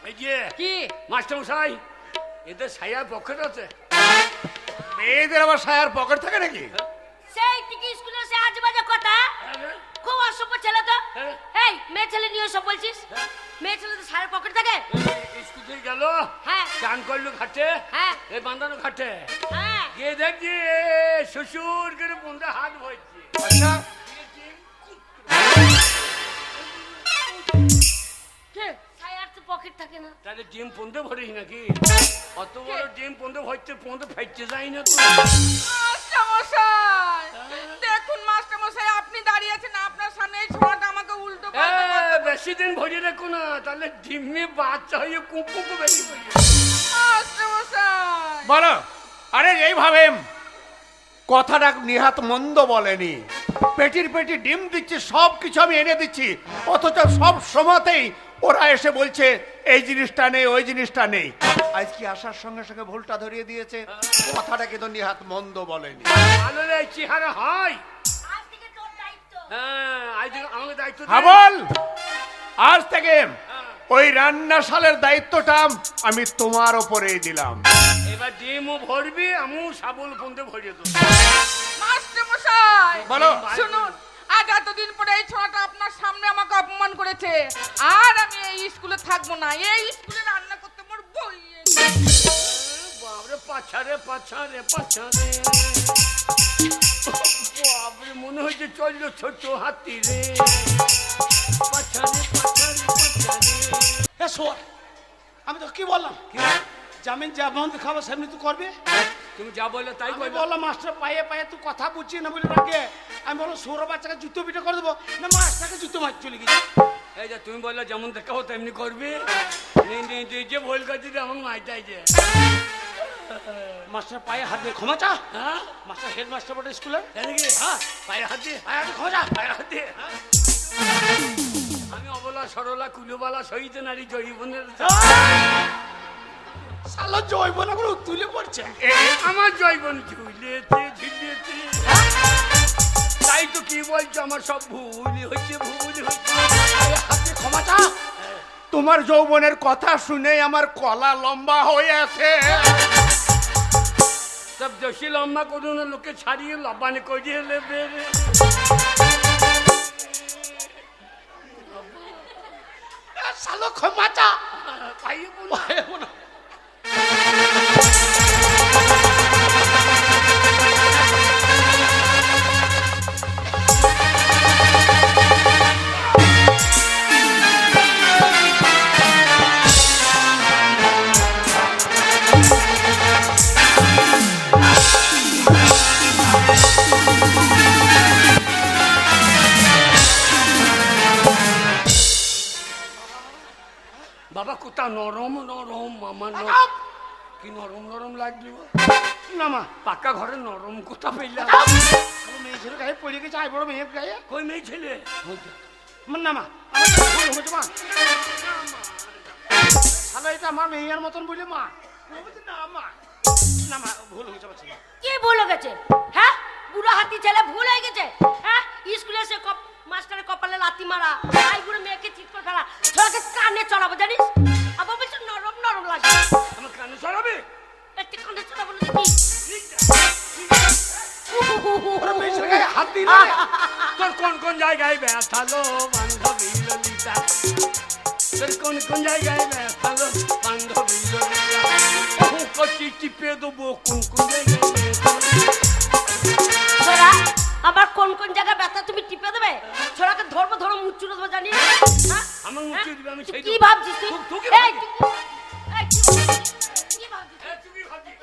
এই যে কি মাস্টার মশাই, এদের ছায়ার পকেট আছে। মেয়েদের আবার সায়ার পকেট থাকে নাকি? সেই থেকে স্কুলে সে আজ বাজে কথা, খুব অসভ্য ছেলে তো। এই মেয়ে ছেলে নিয়ে সব বলছিস? মেয়ে ছেলে তো সারের পকেট থাকে। স্কুল থেকে গেল, হ্যাঁ চান করলো ঘাটে, হ্যাঁ এই বান্ধানো ঘাটে হ্যাঁ। গিয়ে দেখছি শ্বশুর করে বন্ধে হাত ভরছে। আচ্ছা, কে সায়ার তো পকেট থাকে না? তাহলে ডিম পন্দে ভরিস নাকি? অত বড় ডিম পন্দে ভরতে পন্দে ফেটতে যায় না তো? মাস্টারমশাই, দেখুন মাস্টারমশাই, আপনি দাঁড়িয়ে আছেন, আপনার সামনে এই ছোঁয়াটা আমাকে উল্টো পাল্টা কথা বলছে। বেশি দিন ভরিয়ে রাখো না, তাহলে ডিমে বাচ্চা হয়ে কুকুকু বেশি ভরিয়ে। মাস্টারমশাই, বলো। আরে এইভাবে কথাটা নিহাত মন্দ বলেনি। পেটির পেটি ডিম দিচ্ছি, সব কিছু আমি এনে দিচ্ছি, অথচ সব সময়তেই ওরা এসে বলছে এই জিনিসটা নেই, ওই জিনিসটা নেই। আজ কি আসার সঙ্গে সঙ্গে ভুলটা ধরিয়ে দিয়েছে? কথাটা কিন্তু নিহাত মন্দ বলেনি। ভালো রে চেহারা হয়। আজ থেকে তোর দায়িত্ব। হ্যাঁ, আজ আমাকে দায়িত্ব দে। হ্যাঁ বল। আজ থেকে ওই রান্নাশালের দায়িত্বটা আমি তোমার ওপরেই দিলাম। এবার ডিমও ভরবি, আমিও সাবল পন্দে ভরিয়ে দেবো। মাস্টারমশাই, বলো। শুনুন, আজ এতদিন পরে এই ছোঁয়াটা আপনার সামনে আমাকে অপমান করেছে, আর আমি এই স্কুলে থাকবো না। এই স্কুলে রান্না করতে মোর বই। বাবরে পাছারে পাছারে পাছারে, বাবরে মনে হচ্ছে চললো ছোট হাতি রে। পাছারে পাছারে পাছারে। শোন, আমি তো কি বললাম, জামিন যেমন খাবো সেমনি তুই করবি। তুমি যা বললে তাই আমি করবে। বললাম মাস্টার পায়ে পায়ে তুই কথা বুঝছি না বলে রাখে। আমি বললাম সৌর বাচ্চাকে জুতো পিঠে করে দেবো না, মাস্টারকে জুতো মার চলে গেছি। এই যে তুমি বললে যেমন দেখাও তেমনি করবি। যে ভুল করছি আমার মাইটাই যে। মাস্টার পায়ে হাত দিয়ে ক্ষমা চা। হ্যাঁ, মাস্টার হেডমাস্টার বটে স্কুলে। জানি কি? হ্যাঁ, পায়ে হাত দিয়ে, পায়ে হাতে ক্ষমা চা। পায়ে হাত দিয়ে। আমি অবলা সরলা কুলুবালা শহীদ নারী জয়ীবনের। শালা জৈবনা গুলো তুলে পড়ছে। আমার জয়বন ঝুলেছে ঝুলেছে। তাই তো কি বলছো, আমার সব ভুল হচ্ছে, ভুল হচ্ছে। পায়ে হাত দিয়ে ক্ষমা চা। তোমার যৌবনের কথা শুনে আমার কলা লম্বা হয়ে আছে। সব দোষী লম্বা করুন, লোকে ছাড়িয়ে লম্বানি করিয়ে নেবে। শালো ক্ষমা চা। পাইয়ে বলো। পায়ে বলো। বাবা কোথা নরম নরম, আমার কি নরম নরম লাগলো না মা, পাকা ঘরে নরম কোথা পেলাম? মেয়ে ছেলে গায়ে পড়ে গেছে, আই বড় মেয়ের গায়ে। কই মেয়ে ছেলে? না মা, আমার ভুল হয়েছে মা। শালা এটা আমার মেয়ের মতন বলে মা। না মা, না মা, ভুল হয়েছে আমার ছেলে। কি ভুল হয়ে গেছে? হ্যাঁ, বুড়ো হাতি ছেলে ভুল হয়ে গেছে। হ্যাঁ, স্কুলে এসে মাস্টারের কপালে লাথি মারা, আই বুড়ো মেয়েকে ঠিক করে ফেলা, ছোড়াকে কানে চড়াবো জানিস? আবার বলছে নরম নরম লাগে। আমার কানে সরাবে? একটু কানে চড়াবো না দেখি। ওরা মেয়ে ছেলে গায়ে হাত দিলে তোর কোন কোন জায়গায় ব্যথালো বান্ধবী ললিতা? তোর কোন কোন জায়গায় ব্যথালো বান্ধবী ললিতা? বহু কচি টিপে দেবো কোন কোন জায়গায় ব্যথালো। ছোড়া, আবার কোন কোন জায়গায় ব্যথা তুমি টিপে দেবে? ছোড়াকে ধরবো, ধরো মুচুরে দেবো জানিস? হ্যাঁ? আমার মুচি দিবে, আমি সেই কি দেবো। ভাবছিস তুই? তুই কি এই, ভাবছিস? এই, কি ভাবছিস? এ, তুই কি ভাবছিস?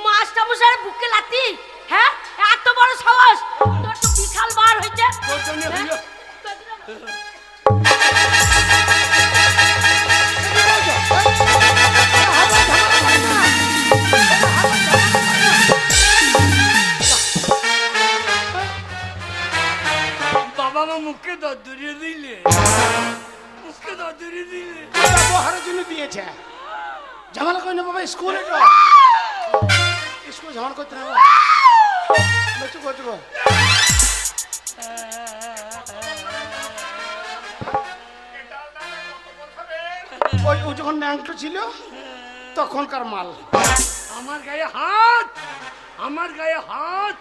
মাস্টারমশাইয়ের বুকে লাথি? হ্যাঁ, এত বড় সাহস তোর? তো বিশাল বার হয়েছে। তোর জন্য হইলো। তোর জন্য- দৌড়িয়ে দিলে, ওকে দৌড়িয়ে দিলে। ব্যবহারের জন্য দিয়েছে। ঝামেলা করি না বাবা, স্কুলে তো স্কুলে ঝামেলা করতে না বাবা। চুপ কর, চুপ কর। ও যখন ন্যাংটো ছিল তখনকার মাল। আমার গায়ে হাত, আমার গায়ে হাত।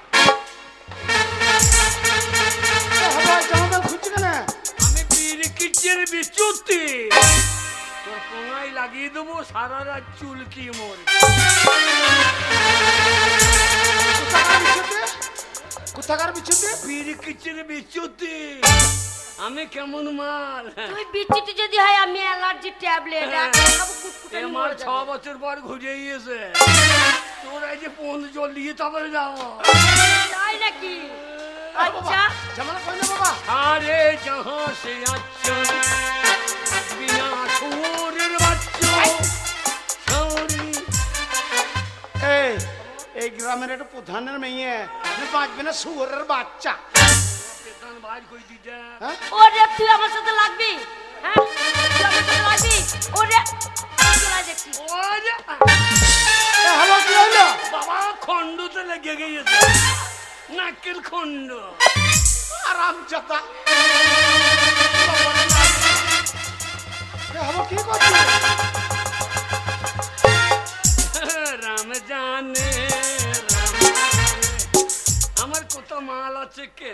জামা খুঁজছি কেন? আমি বিরিকিটের বিচুতি, তোর কোনায় লাগিয়ে দেবো, সারা রাত চুলকি মোর। কোথাকার বিচ্ছুতে? বিরিকিটের বিচুতি। আমি কেমন মাল? তুই বিচ্ছিটি যদি হয় আমি অ্যালার্জি ট্যাবলেট আমার 6 বছর পর ঘুরে গিয়েছে। তোর এই যে 15 জল দিয়ে তবে যাবো, তাই নাকি? আচ্ছা ঝামেলা করি না বাবা। আরে যাহা সে আচ্ছা বিনা সুরের বাচ্চা সরি। এই গ্রামের একটা প্রধানের মেয়ে বাঁচবে না, শুয়োরের বাচ্চা। পেতান বাইর করে দিতে। হ্যাঁ? ওরে তুই আমার সাথে লাগবি? হ্যাঁ তুই আমার সাথে লাগবি? ওরে চলে দেখছি। ওরে হ্যালো, কি হলো? বাবা খন্ডতে লেগে গিয়েছে, নাকের খন্ড। আরাম চাতা। হ্যালো, কি করছিস? রাম জানে, রাম জানে, আমার কত মাল আছে কে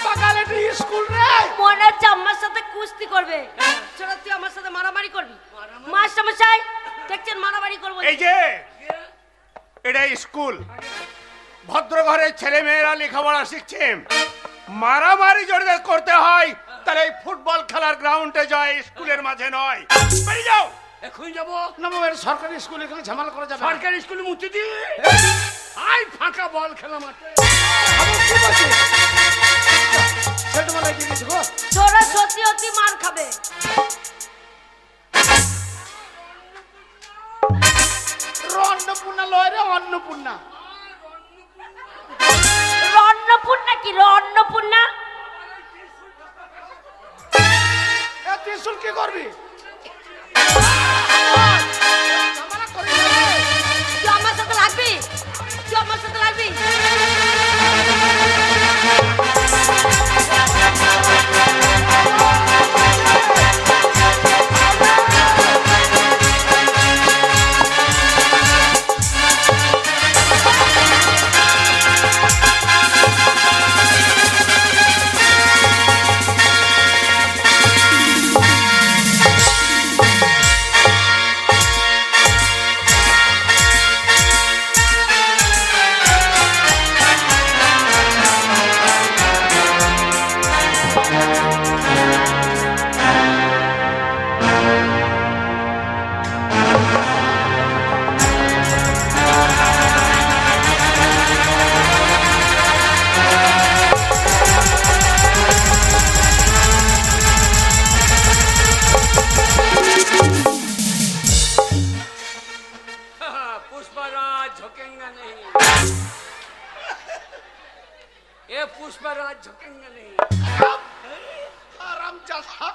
বাগালে স্কুল রে। মনে হচ্ছে আমার সাথে কুস্তি করবে। চলো তুই আমার সাথে মারামারি করবি। মাস্টার মশাই দেখছেন মারামারি করবো। এই যে এটা স্কুল, ভদ্র ঘরের ছেলে মেয়েরা লেখাপড়া শিখছে। মারামারি যদি করতে হয় তাহলে এই ফুটবল খেলার গ্রাউন্ডে যায়, স্কুলের মাঝে নয়। বেরিয়ে যাও। এখন যাবো না বাবা, এটা সরকারি স্কুল, এখানে ঝামেলা করা যাবে না। সরকারি স্কুলে মুক্তি দি। আই ফাঁকা বল খেলা মাঠে। কি বলছিস? সেটা বলে কি দিয়েছে গো? তোরা সত্যি সত্যি মার খাবে। অন্নপূর্ণা লয় রে, অন্নপূর্ণা। অন্নপূর্ণা কি অন্নপূর্ণা? ত্রিশুল কি করবি? তুই আমার সাথে লাগবি? তুই আমার সাথে লাগবি? पुष्पराज झुकेंगा नहीं, ये पुष्पराज झुकेंगा नहीं। আরাম চাষা।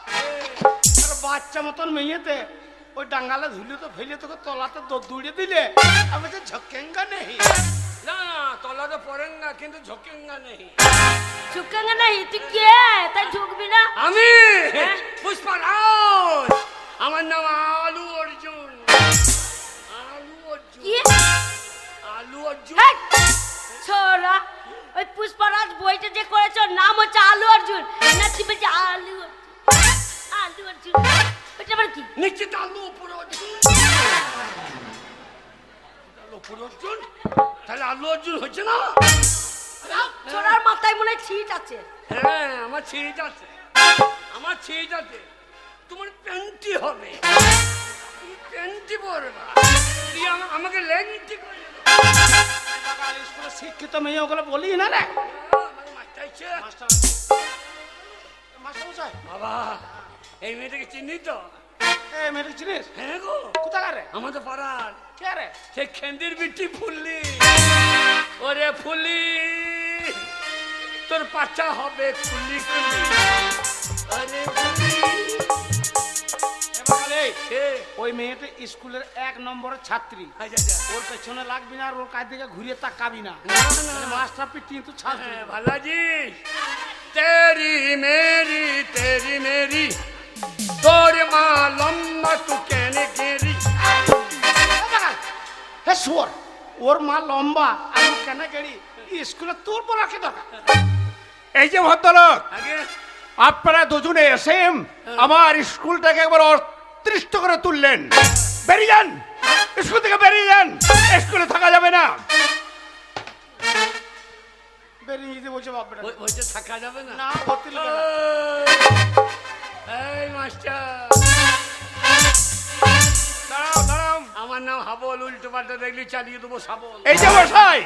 আর বাচ্চা মতন মেয়েতে ওই ডাঙ্গালে ধুলে তো ফেলে তোকে তলাতে দৌড়ে দিলে আমি তো ঝকেঙ্গা নেই। না না তলা তো পড়েঙ্গা কিন্তু ঝুকেঙ্গা नहीं। ঝুঁকেঙ্গা नहीं? তুই কে তাই ঝুঁকবি না? আমি পুষ্পরাজ, আমার নাম আলু অর্জুন। আলু অর্জুন, কি? আলু অর্জুন। হেই, ছোড়া ওই পুষ্পরাজ বইটা যে করেছো নাম হচ্ছে আলু অর্জুন, না তুই বলছি আলু অর্জুন? আলু অর্জুন ওইটা আবার কি? নিশ্চিত আলু উপর অর্জুন। আলু উপর অর্জুন, তাহলে আলু অর্জুন হচ্ছে না? ছোড়ার মাথায় মনে হয় ছিট আছে। হ্যাঁ আমার ছিট আছে, আমার ছিট আছে। তোমার প্যান্টি হবে, তুমি প্যান্টি পরবা, তুই আমাকে লেংটি করে স্কুলে শিক্ষিত মেয়ে ওগুলো বলি না রে। আমার মাথায় ছে। মাস্টার মশাই, বাবা এই মেয়েটাকে চিনি তো? এই মেয়েটা চিনিস? হ্যাঁ গো, কোথাকার রে? আমাদের পাড়ার কে রে? সেই খেন্দির বিটি ফুললি। ওরে ফুলি, তোর পাচা হবে কুলি কুলি। আরে কুলি। এবার এই, এ, ওই মেয়েটা স্কুলের 1 নম্বরের ছাত্রী, আচ্ছা, আচ্ছা। ওর পেছনে লাগবি না আর ওর কাছ থেকে ঘুরিয়ে তাকাবি না, না, না। মাস্টার পিটি কিন্তু ছাত্রী। হ্যাঁ, ভালাজি তেরি মেরি তোর মা লম্বা তু কেনে গেরি। হে শুয়োর, ওর মা লম্বা আর ও কেন গেড়ি? স্কুলে তোর বলা কি দরকার? এই যে ভদ্রলোক, আগে আপনারা দুজনে এসে আমার স্কুলটাকে একবার অতৃষ্ট করে তুললেন। বেরিয়ে যান, স্কুল থেকে বেরিয়ে যান, স্কুলে থাকা যাবে না। বেরিয়ে যেতে বলছে বাপ বেটা। বইতে থাকা যাবে না। না, ভর্তি নেবে না। এই মাস্টার, দাঁড়াও দাঁড়াও, আমার নাম হাবল, উল্টো পাল্টা দেখলি চালিয়ে দেবো শাবল। এই যে মশাই,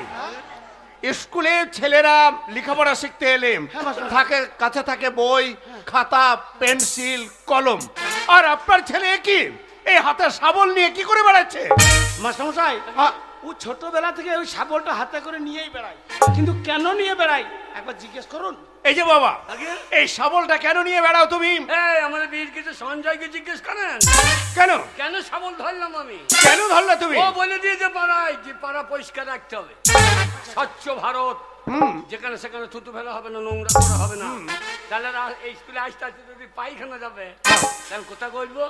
স্কুলে ছেলেরা লেখাপড়া শিখতে এলে হ্যাঁ, মাস্টার। থাকে কাছে থাকে বই, খাতা, পেন্সিল, কলম। আর আপনার ছেলে কি এই হাতে শাবল নিয়ে কি করে বেড়াচ্ছে? মাস্টারমশাই, ও ছোটবেলা থেকে ওই শাবলটা হাতে করে নিয়েই বেড়ায়, কিন্তু কেন নিয়ে বেড়ায় একবার জিজ্ঞেস করুন। এই যে বাবা, আগে এই শাবলটা কেন নিয়ে বেড়াও তুমি? এই আমাদের বীর কিছু সঞ্জয়কে জিজ্ঞেস করেন কেন কেন শাবল ধরলাম আমি। কেন ধরলে তুমি? ও বলে দিয়েছে পাড়ায় যে পাড়া পরিষ্কার রাখতে হবে, স্বচ্ছ ভারত, যেখানে সেখানে থুতু ফেলা হবে না, নোংরা করা হবে না। তাহলে এই স্কুলে আসতে আসতে যদি পায়খানা যাবে তাহলে কোথায় করবো?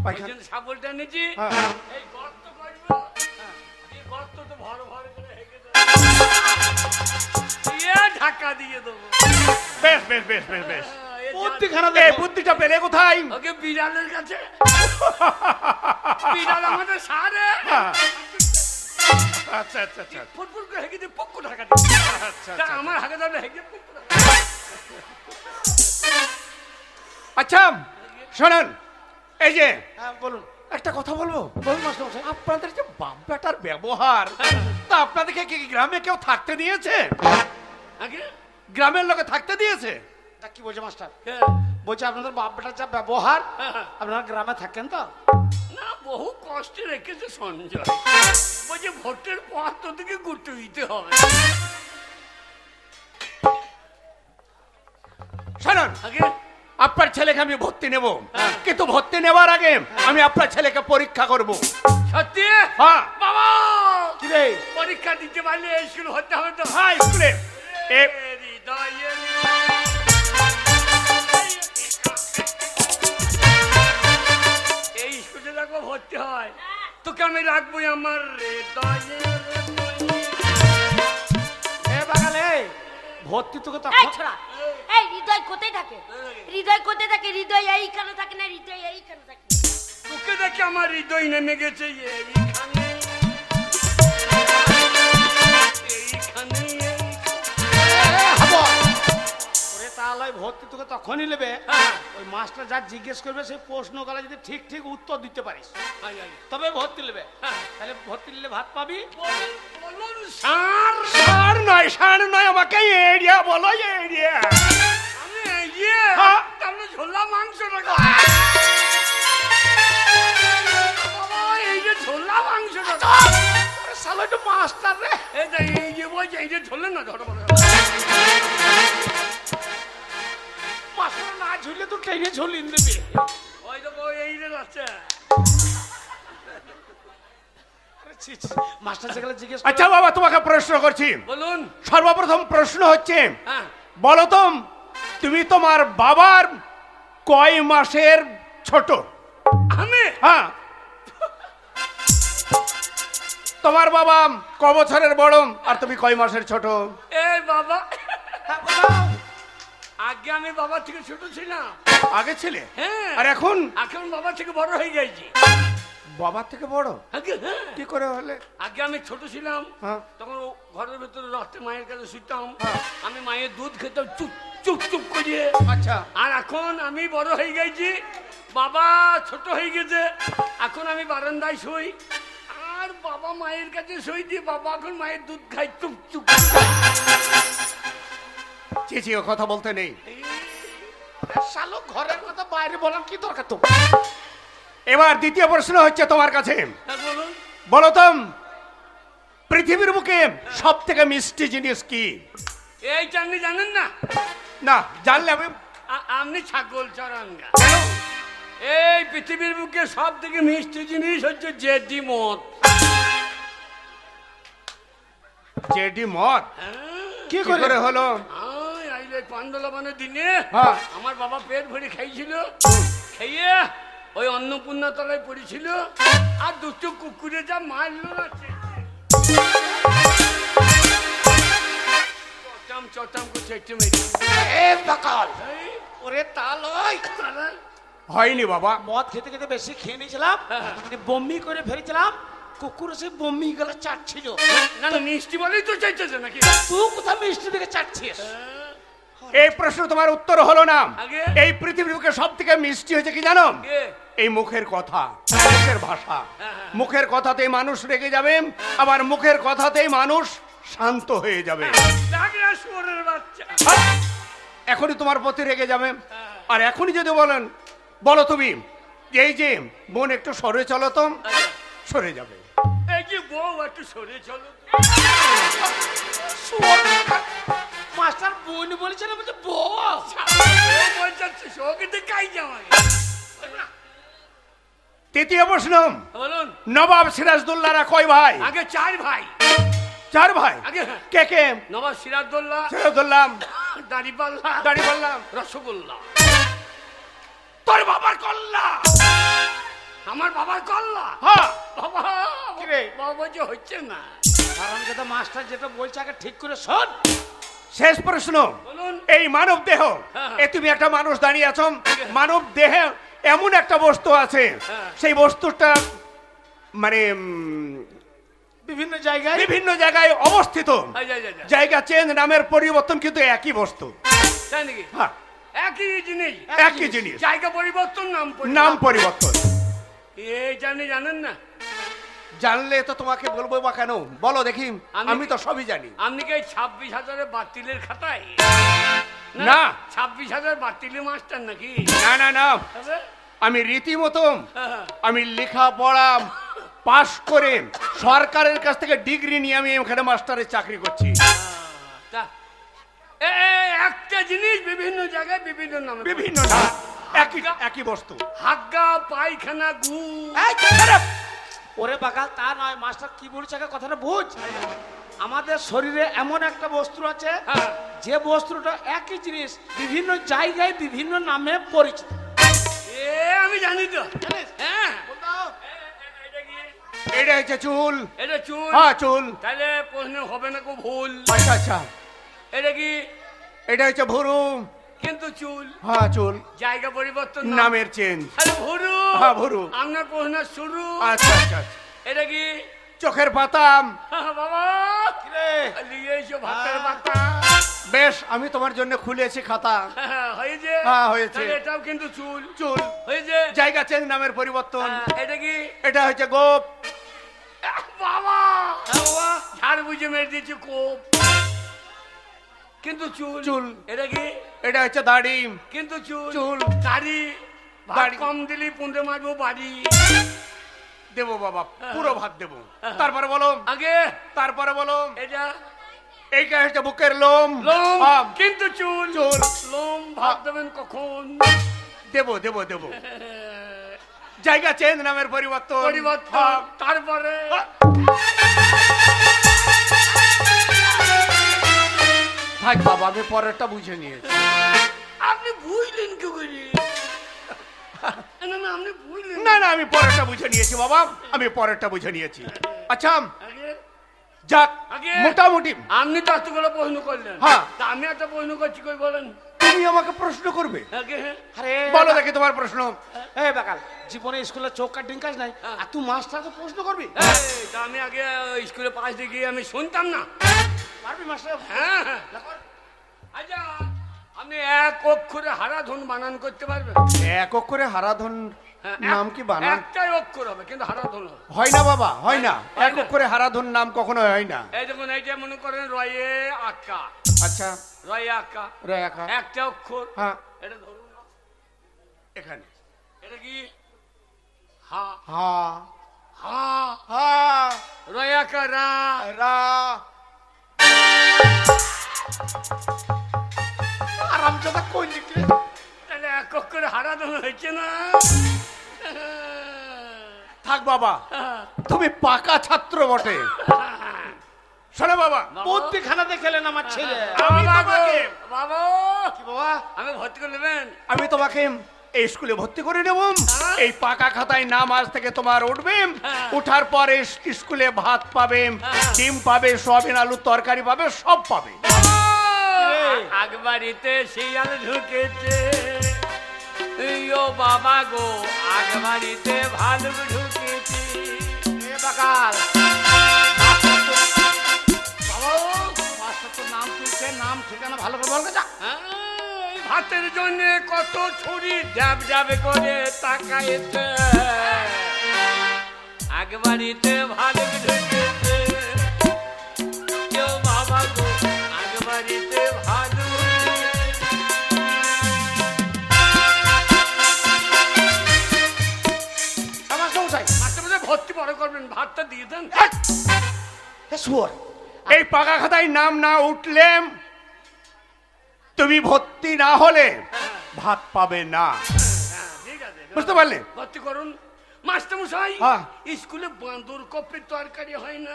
ওই জন্য শাবলটা নিয়েছি, হ্যাঁ। এই গর্ত করবো, এই গর্ত তো ভর ভর করে হেঁকে দেবো, দিয়ে ঢাকা দিয়ে দেবো। বেশ বেশ বেশ বেশ বেশ, এ বুদ্ধিখানা এই দেখো। বুদ্ধিটা পেলে কোথায়? ওকে বিড়ালের কাছে, বিড়াল আমাদের সারে হ্যাঁ। আচ্ছা আচ্ছা আচ্ছা ফুটফুট করে হেঁকে দিয়ে পক্কু ঢাকা দিয়ে আচ্ছা, তা আচ্ছা। আমার হাঁকে যাবে হেঁকে পক্কু ঢাকা। আচ্ছা শোনেন, এই যে হ্যাঁ, বলুন একটা কথা বলবো। বলুন মাস্টারমশাই। আপনাদের যে বাপ বেটার ব্যবহার, তা আপনাদেরকে কি গ্রামে কেউ থাকতে দিয়েছে? আগে গ্রামের লোকে থাকতে দিয়েছে? তা কি বলছে মাস্টার? হ্যাঁ, বলছে আপনাদের বাপ বেটার যা ব্যবহার, হ্যাঁ। আপনারা গ্রামে থাকেন তো? না বহু কষ্টে রেখেছে সঞ্জয়, বলছে ভোটের পর তো থেকে ঘুরতে দিতে হবে। শোনেন, আগে আপনার ছেলেকে আমি ভর্তি নেব, হ্যাঁ। কিন্তু ভর্তি নেওয়ার আগে আমি আপনার ছেলেকে পরীক্ষা করব। সত্যি হ্যাঁ বাবা কি রে? পরীক্ষা দিতে পারলে এই স্কুল হতে হবে তো। হ্যাঁ স্কুলে এই স্কুলে রাখবো ভর্তি হয়, তোকে আমি রাখবো আমার হৃদয়ের মণি। এ বাগালে ভর্তি তোকে এই তখন ছোড়া, এই হৃদয় কোথায় থাকে? হৃদয় কোথায় থাকে? হৃদয় এইখানে থাকে না, হৃদয় এইখানে থাকে। তোকে দেখে আমার হৃদয় নেমে গেছে এইখানে, এইখানে, হবো। ওরে তাহলে ভর্তি তোকে তখনই নেবে হ্যাঁ। ওই মাস্টার যা জিজ্ঞেস করবে সেই প্রশ্ন গলা যদি ঠিক ঠিক উত্তর দিতে পারিস আয়, আয়। তবে ভর্তি নেবে। হ্যাঁ। তাহলে ভর্তি নিলে ভাত পাবি। বলুন স্যার, সার নয় আমাকে এরিয়া বলো, এরিয়া। আমি ইয়ে হ্যাঁ। তাহলে ঝোলা মাংস রাখো বাবা, এই যে ঝোলা মাংস রাখো। আরে শালা একটু মাস্টার রে। এই যে এই যে বলছে এই যে ঝোলে না ধরো বলো। মাস্টার না ঝুলে তো ট্রেনে ঝুলিয়ে দেবে। ওই তো এই যে যাচ্ছে। আরে ছি, ছি, মাস্টার যেগুলো জিজ্ঞেস আচ্ছা বাবা, তোমাকে প্রশ্ন করছি। বলুন। সর্বপ্রথম প্রশ্ন হচ্ছে, হ্যাঁ, বলো তো তুমি তোমার বাবার কয় মাসের ছোট? আমি হ্যাঁ, তোমার বাবা ক বছরের বড় আর তুমি কয় মাসের ছোট? এই বাবা, হ্যাঁ, বলো। আগে আমি বাবা থেকে ছোট ছিলাম। আগে ছিলে? হ্যাঁ। আর এখন? এখন বাবা থেকে বড় হয়ে গেছি। বাবার থেকে বড় আগে হ্যাঁ, কি করে হলে? আগে আমি ছোট ছিলাম, হ্যাঁ। তখন ও ঘরের ভেতরে রাতে মায়ের কাছে শুতাম, হ্যাঁ। আমি মায়ের দুধ খেতাম চুপ চুপ চুপ করিয়ে। আচ্ছা, আর এখন আমি বড় হয়ে গেছি, বাবা ছোট হয়ে গেছে, এখন আমি বারান্দায় শুই আর বাবা মায়ের কাছে শুই দিয়ে বাবা এখন মায়ের দুধ খাই চুপ চুপ। চেঁচি ও কথা বলতে নেই। শালো ঘরের কথা বাইরে বলার কি দরকার তো? এবার দ্বিতীয় প্রশ্ন হচ্ছে তোমার কাছে, হ্যাঁ, বলুন। বলো তো পৃথিবীর বুকে সব থেকে মিষ্টি জিনিস কি? এইটা আপনি জানেন না? না জানলে আমি আপনি ছাগল চরঙ্গা। এই পৃথিবীর বুকে সব থেকে মিষ্টি জিনিস হচ্ছে জেডি মদ। জেডি মদ কি করে হলো? আইলে পান্ডলবানের দিনে হ্যাঁ। আমার বাবা পেট ভরে খাইছিল, খেয়ে ওই অন্নপূর্ণা তলায় পড়েছিল, আর দুটো কুকুরে যা মারলো না, চটাম চটাম করে চেটে মেরে। এ বাকাল, ওরে তা লয়, হয়নি বাবা, মদ খেতে খেতে বেশি খেয়ে নিয়েছিলাম, বমি করে ফেলেছিলাম, কুকুর এসে বমি গেলে চাটছিল। না না, মিষ্টি বলেই তো চাইতেছে নাকি? তুই কোথায় মিষ্টি থেকে চাটছিস? এই প্রশ্ন তোমার উত্তর হলো না। আগে? এই পৃথিবীর বুকে সব থেকে মিষ্টি হয়েছে কি জানো? কে? এই মুখের কথা, মুখের ভাষা। মুখের কথাতেই মানুষ রেগে যাবে, আবার মুখের কথাতেই মানুষ শান্ত হয়ে যাবে। ডাকরা শুয়োরের বাচ্চা। এখনই তোমার প্রতি রেগে যাবে, আর এখনই যদি বলো তুমি যে এই যে বোন একটু সরে চলো তো, সরে যাবে। এই যে বউ একটু সরে চলো। মাস্টার বোন বলেছিল, বলছে বউ। বলছে শোকে দেখাই যাওয়াই। তৃতীয় প্রশ্ন, বলুন। নবাব সিরাজদৌল্লারা কয় ভাই? আগে 4 ভাই। 4 ভাই। আগে কে কে? নবাব সিরাজদৌল্লা, সিরাজদৌল্লা, দাড়িপাল্লা, রসগোল্লা। তোর বাবার কল্লা, আমার বাবার কল্লা। হ্যাঁ। বাবা কি রে? বাবা যে হচ্ছে না। কারণ যেটা মাস্টার যেটা বলছে আগে ঠিক করে শোন। শেষ প্রশ্ন, বলুন। এই মানব দেহ, হ্যাঁ। এ তুমি একটা মানুষ দাঁড়িয়ে আছো, মানব দেহে এমন একটা বস্তু আছে, হ্যাঁ। সেই বস্তুটা মানে বিভিন্ন জায়গায় বিভিন্ন জায়গায় অবস্থিত। এই যা, যা, যা। জায়গা চেঞ্জ, নামের পরিবর্তন, কিন্তু একই বস্তু। তাই নাকি? হ্যাঁ, একই জিনিস, একই জিনিস, জায়গা পরিবর্তন, নাম পরিবর্তন। এই জানেন না? জানলে তো তোমাকে বলবো বা কেন? বলো দেখি। আমি- আমি তো সবই জানি। আপনি কি 26,000 বাতিলের খাতায়? না। 26,000 বাতিলের মাস্টার নাকি? না না না, তবে? আমি রীতিমতো হ্যাঁ। আমি লেখাপড়া পাশ করে সরকারের কাছ থেকে ডিগ্রি নিয়ে আমি এখানে মাস্টারের চাকরি করছি। তা, একটা জিনিস বিভিন্ন জায়গায় বিভিন্ন নামে। বিভিন্ন না, একই বস্তু। হাগা, পায়খানা, গু। এই, খারাপ। ওরে বাকাল, তা নয়, মাস্টার কি বলছে আগে কথাটা বুঝ। আমাদের শরীরে এমন একটা বস্তু আছে, হ্যাঁ। যে বস্তুটা একই জিনিস বিভিন্ন জায়গায় বিভিন্ন নামে পরিচিত। আমি জানি তো। হ্যাঁ। এটা কি? এটা হচ্ছে চুল। এটা চুল। হ্যাঁ, চুল। তাহলে প্রশ্ন হবে না, খুব ভুল। আচ্ছা আচ্ছা, এটা কি? এটা হচ্ছে ভুরু। কিন্তু চুল। হ্যাঁ, চুল। জায়গা পরিবর্তন, নামের চেঞ্জ। আরে ভুরু। হ্যাঁ, ভুরু। আপনার প্রশ্ন শুরু। আচ্ছা আচ্ছা আচ্ছা। এটা কি? চোখের পাতা। বাবা কিরে? নিয়ে এসো ভাতের পাতা। বেশ, আমি তোমার জন্য খুলেছি খাতা। হয়েছে? হ্যাঁ, হয়েছে। তাহলে এটাও কিন্তু চুল। চুল। হয়েছে? জায়গা চেঞ্জ, নামের পরিবর্তন। এটা কি? এটা হচ্ছে গোপ। বাবা ঝাড় বুঝে মেরে দিয়েছে কোপ, কিন্তু চুল। চুল। এটা কি? এটা হচ্ছে দাড়ি। কিন্তু চুল। চুল। দাড়ি। ভাত দাড়ি। কম দিলি পুঁতে মারবো বাড়ি। দেবো বাবা, পুরো ভাত দেবো। তারপরে বলো। আগে তারপরে বলো। এটা এইটা হচ্ছে বুকের লোম। লোম, হ্যাঁ, কিন্তু চুল। চুল। লোম ভাত দেবেন কখন? দেবো দেবো দেবো। জায়গা চেঞ্জ, নামের পরিবর্তন। পরিবর্তন। হ্যাঁ। তারপরে থাক বাবা, আমি পরেরটা বুঝে নিয়েছি। আপনি বুঝলেন কি করে? না না, আপনি বুঝলেন না না, আমি পরেরটা বুঝে নিয়েছি বাবা, আমি পরেরটা বুঝে নিয়েছি। আচ্ছা, আগে যাক, আগে মোটামুটি আপনি তো এতগুলো প্রশ্ন করলেন। হ্যাঁ। তা আমি একটা প্রশ্ন করছি, কই বলেন? তুমি আমাকে প্রশ্ন করবে। আগে আরে বলো দেখি তোমার প্রশ্ন। এই বাকাল, জীবনে স্কুলে চোখ কাট ডিঙ্কাস নাই, আর তুই মাস্টারকে প্রশ্ন করবি? এই, তা আমি আগে স্কুলে পাশ দিয়ে গিয়ে আমি শুনতাম না। পারবি মাস্টার? হ্যাঁ হ্যাঁ। আচ্ছা, আপনি এক অক্ষরে হারাধন বানান করতে পারবেন? এক অক্ষরে হারাধন হ্যাঁ, নাম কি বানান? একটাই অক্ষর হবে, কিন্তু হারাধন হবে। হয় না বাবা, হয় না। হয় এক না। অক্ষরে হারাধন নাম কখনো হয় না। এই দেখুন, এইটা মনে করেন রয়ে আঁকা। আচ্ছা, রয়ে আঁকা রেখা। একটা অক্ষর। হ্যাঁ, এটা ধরুন না। এখানে। এটা কি? হা। হা হা। হা রয়ে আঁকা রা। রা। আরামজাদা কই লিখলে? তাহলে এক করে হারানো হয়েছে না। থাক বাবা, তুমি পাকা ছাত্র বটে। শোনো বাবা, বুদ্ধি খানা দেখলেন আমার ছেলে। আমি বাবা তোমাকে গো, বাবা কি বাবা? আমি ভর্তি করে নেবেন। আমি তোমাকে এই স্কুলে ভর্তি করে নেব। এই পাকা খাতায় নাম আজ থেকে তোমার উঠবে। ওঠার পরে স্কুলে ভাত পাবে, ডিম পাবে, সয়াবিন আলুর তরকারি পাবে, সব পাবে। আগবাড়িতে শিয়াল ঢুকেছে। ও বাবা গো, আগবাড়িতে ভালুক ঢুকেছে। এ বাকাল, বাবা, মাস্টার তো নাম তুলছে, নাম ঠিকানা ভালো করে বলবে যা। এই ভাতের জন্য কত ছুরি জাব যাবে করে তাকাইছে। আগবাড়িতে ভালুক ঢুকেছে। ও বাবা গো, আগবাড়িতে ভালুক মাস্টারমশাই ভর্তি বড় করবেন, ভাতটা দিয়ে দেন। শুয়ার এই পাকা খাতায় নাম না উঠলে, তুমি ভর্তি না হলে ভাত পাবে না। হ্যাঁ, ঠিক আছে, বুঝতে পারলে? ভর্তি করুন। মাস্টারমশাই হ্যাঁ। স্কুলে বাঁদর কপির তরকারি হয় না?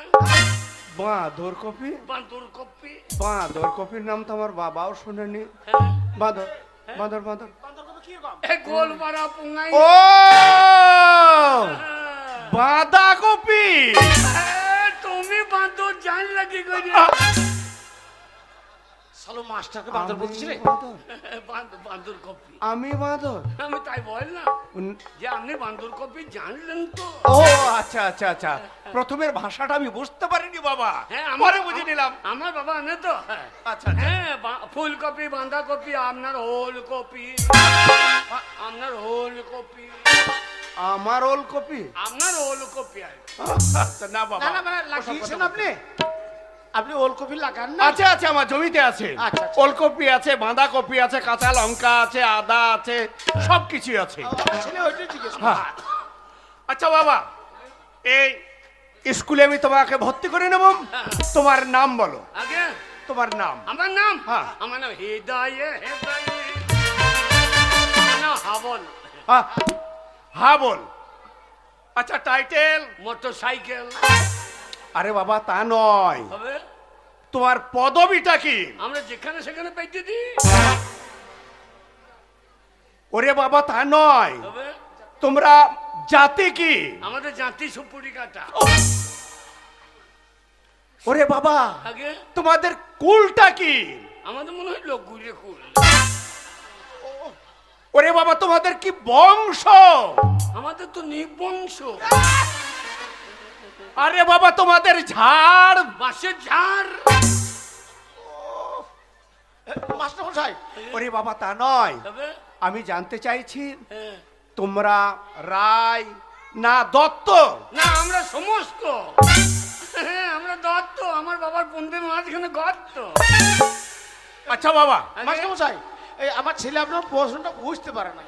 বাঁদর কপি? বাঁদর কপি। বাঁদর কপির নাম তো আমার বাবাও শুনেনি। হ্যাঁ। বাঁদর বাঁদর বাঁদর এ গোল মারা পুঙ্গাই। ও বাঁধাকপি। তুমি বাঁদর জানলা কি করে? সালো মাস্টারকে বাঁদর বলছিলে? বাঁদর কপি। আমি বাঁদর? আমি তাই বল না যে আপনি বাঁদর কপি জানলেন তো। ও আচ্ছা আচ্ছা আচ্ছা, প্রথমের ভাষাটা আমি বুঝতে পারিনি বাবা, হ্যাঁ, পরে বুঝে নিলাম। আমার বাবা আনে তো। হ্যাঁ, আচ্ছা হ্যাঁ, ফুলকপি, বাঁধাকপি, আপনার ওল কপি, আপনার ওল কপি, আমার ওলকপি। আপনার ওল কপি। আচ্ছা না বাবা, না না মানে লাগিয়েছেন আপনি? আপনি ওলকপি লাগান না? আছে আছে, আমার জমিতে আছে। আচ্ছা, আচ্ছা। ওলকপি আছে, বাঁধাকপি আছে, কাঁচা লঙ্কা আছে, আদা আছে, সবকিছু আছে। আমার ছেলে ওইটাই জিজ্ঞেস করছে। হ্যাঁ। আচ্ছা বাবা, এই স্কুলে আমি তোমাকে ভর্তি করে নেব। তোমার নাম বলো। আগে তোমার নাম? আমার নাম? হ্যাঁ। আমার নাম হৃদয়ে হৃদয়ে না হাবল। হ্যাঁ হ্যাঁ বল। আচ্ছা টাইটেল? Motor cycle. আরে বাবা তা নয়, হবে তোমার পদবিটা কি? আমরা যেখানে সেখানে পাইতে দিই। ওরে বাবা তা নয়, হবে তোমরা জাতি কি? আমাদের জাতি সুপুরি কাটা। ওরে বাবা আগে তোমাদের কুলটা কি? আমাদের মনে হয় লোক ঘুরে কুল। ওরে বাবা তোমাদের কি বংশ? আমাদের তো নিবংশ। আরে বাবা তোমাদের ঝাড়? বাঁশের ঝাড়। মাস্টার মশাই, ওরে বাবা তা নয়, হবে আমি জানতে চাইছি হ্যাঁ। তোমরা রায় না দত্ত? না আমরা সমস্ত। হ্যাঁ, আমরা দত্ত। আমার বাবার বন্ধের মাঝখানে গর্ত। আচ্ছা বাবা, আগে মাস্টার মশাই, এই আমার ছেলে আপনার প্রশ্নটা বুঝতে পারে না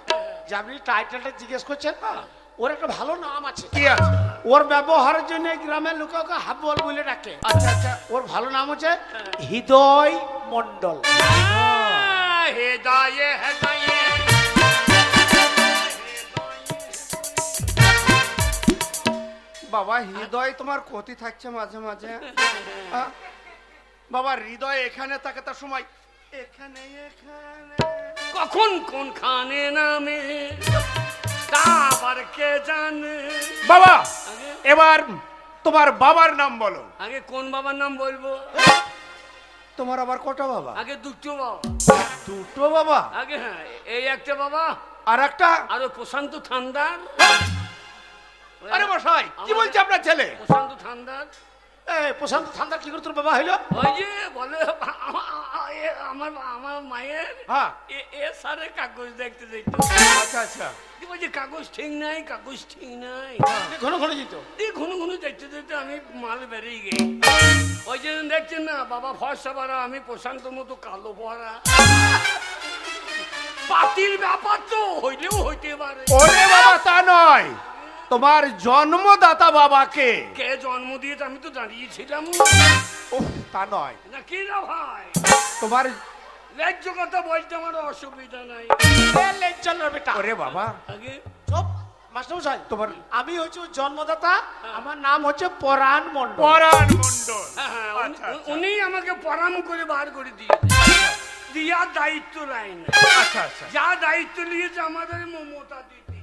যে আপনি টাইটেলটা জিজ্ঞেস করছেন না। ওর একটা ভালো নাম আছে, কি আছে? ওর ব্যবহারের জন্য এই গ্রামের লোকে ওকে হাবল বলে ডাকে। আচ্ছা আচ্ছা, ওর ভালো নাম হচ্ছে হৃদয় মন্ডল। হৃদয়ে হৃদয়ে বাবা হৃদয় তোমার ক্ষতি থাকছে মাঝে মাঝে। আ? বাবা হৃদয় এখানে থাকে তার সময় এখানে এখানে কখন কোন খানে নামে তা আবার কে জানে। বাবা আগে এবার তোমার বাবার নাম বলো। আগে কোন বাবার নাম বলবো? তোমার আবার কটা বাবা? আগে দুটো বাবা। দুটো বাবা? আগে হ্যাঁ, এই একটা বাবা, আর একটা? আরো প্রশান্ত থান্দার। আরে মশাই কি বলছে আপনার ছেলে? প্রশান্ত থান্দার। এই প্রশান্ত ঠান্ডা কি করে তোর বাবা হইলো? ওই যে বলে আমার আমার মায়ের হ্যাঁ এ সারে কাগজ দেখতে দেখতে আচ্ছা আচ্ছা, বলছে কাগজ ঠিক নাই, কাগজ ঠিক নাই। ঘন ঘন যেত। দিয়ে ঘন ঘন দেখতে দেখতে আমি মাল বেরিয়ে গেই। ওই যে দেখছেন না বাবা ফর্সা বাড়া, আমি প্রশান্ত মতো কালো পড়া। পাতির ব্যাপার তো হইলেও হইতে পারে। ওরে বাবা তা নয়, তোমার জন্মদাতা বাবাকে। কে জন্ম দিয়েছে আমি তো দাঁড়িয়েছিলাম ওহ, তা নয়, না কি না ভাই, তোমার ন্যায্য কথা বলতে আমার অসুবিধা নাই। চলো বেটা ওরে বাবা, আগে চুপ মাস্টারমশাই, তোমার আমি হচ্ছে ওর জন্মদাতা, আমার নাম হচ্ছে পরাণ মণ্ডল। পরাণ মণ্ডল। হ্যাঁ, আচ্ছা, আচ্ছা। উনি আমাকে পরাম করে বার করে দিয়েছে, দিয়া দায়িত্ব লাইন, আচ্ছা আচ্ছা, যা দায়িত্ব নিয়েছে আমাদের মমতা দিদি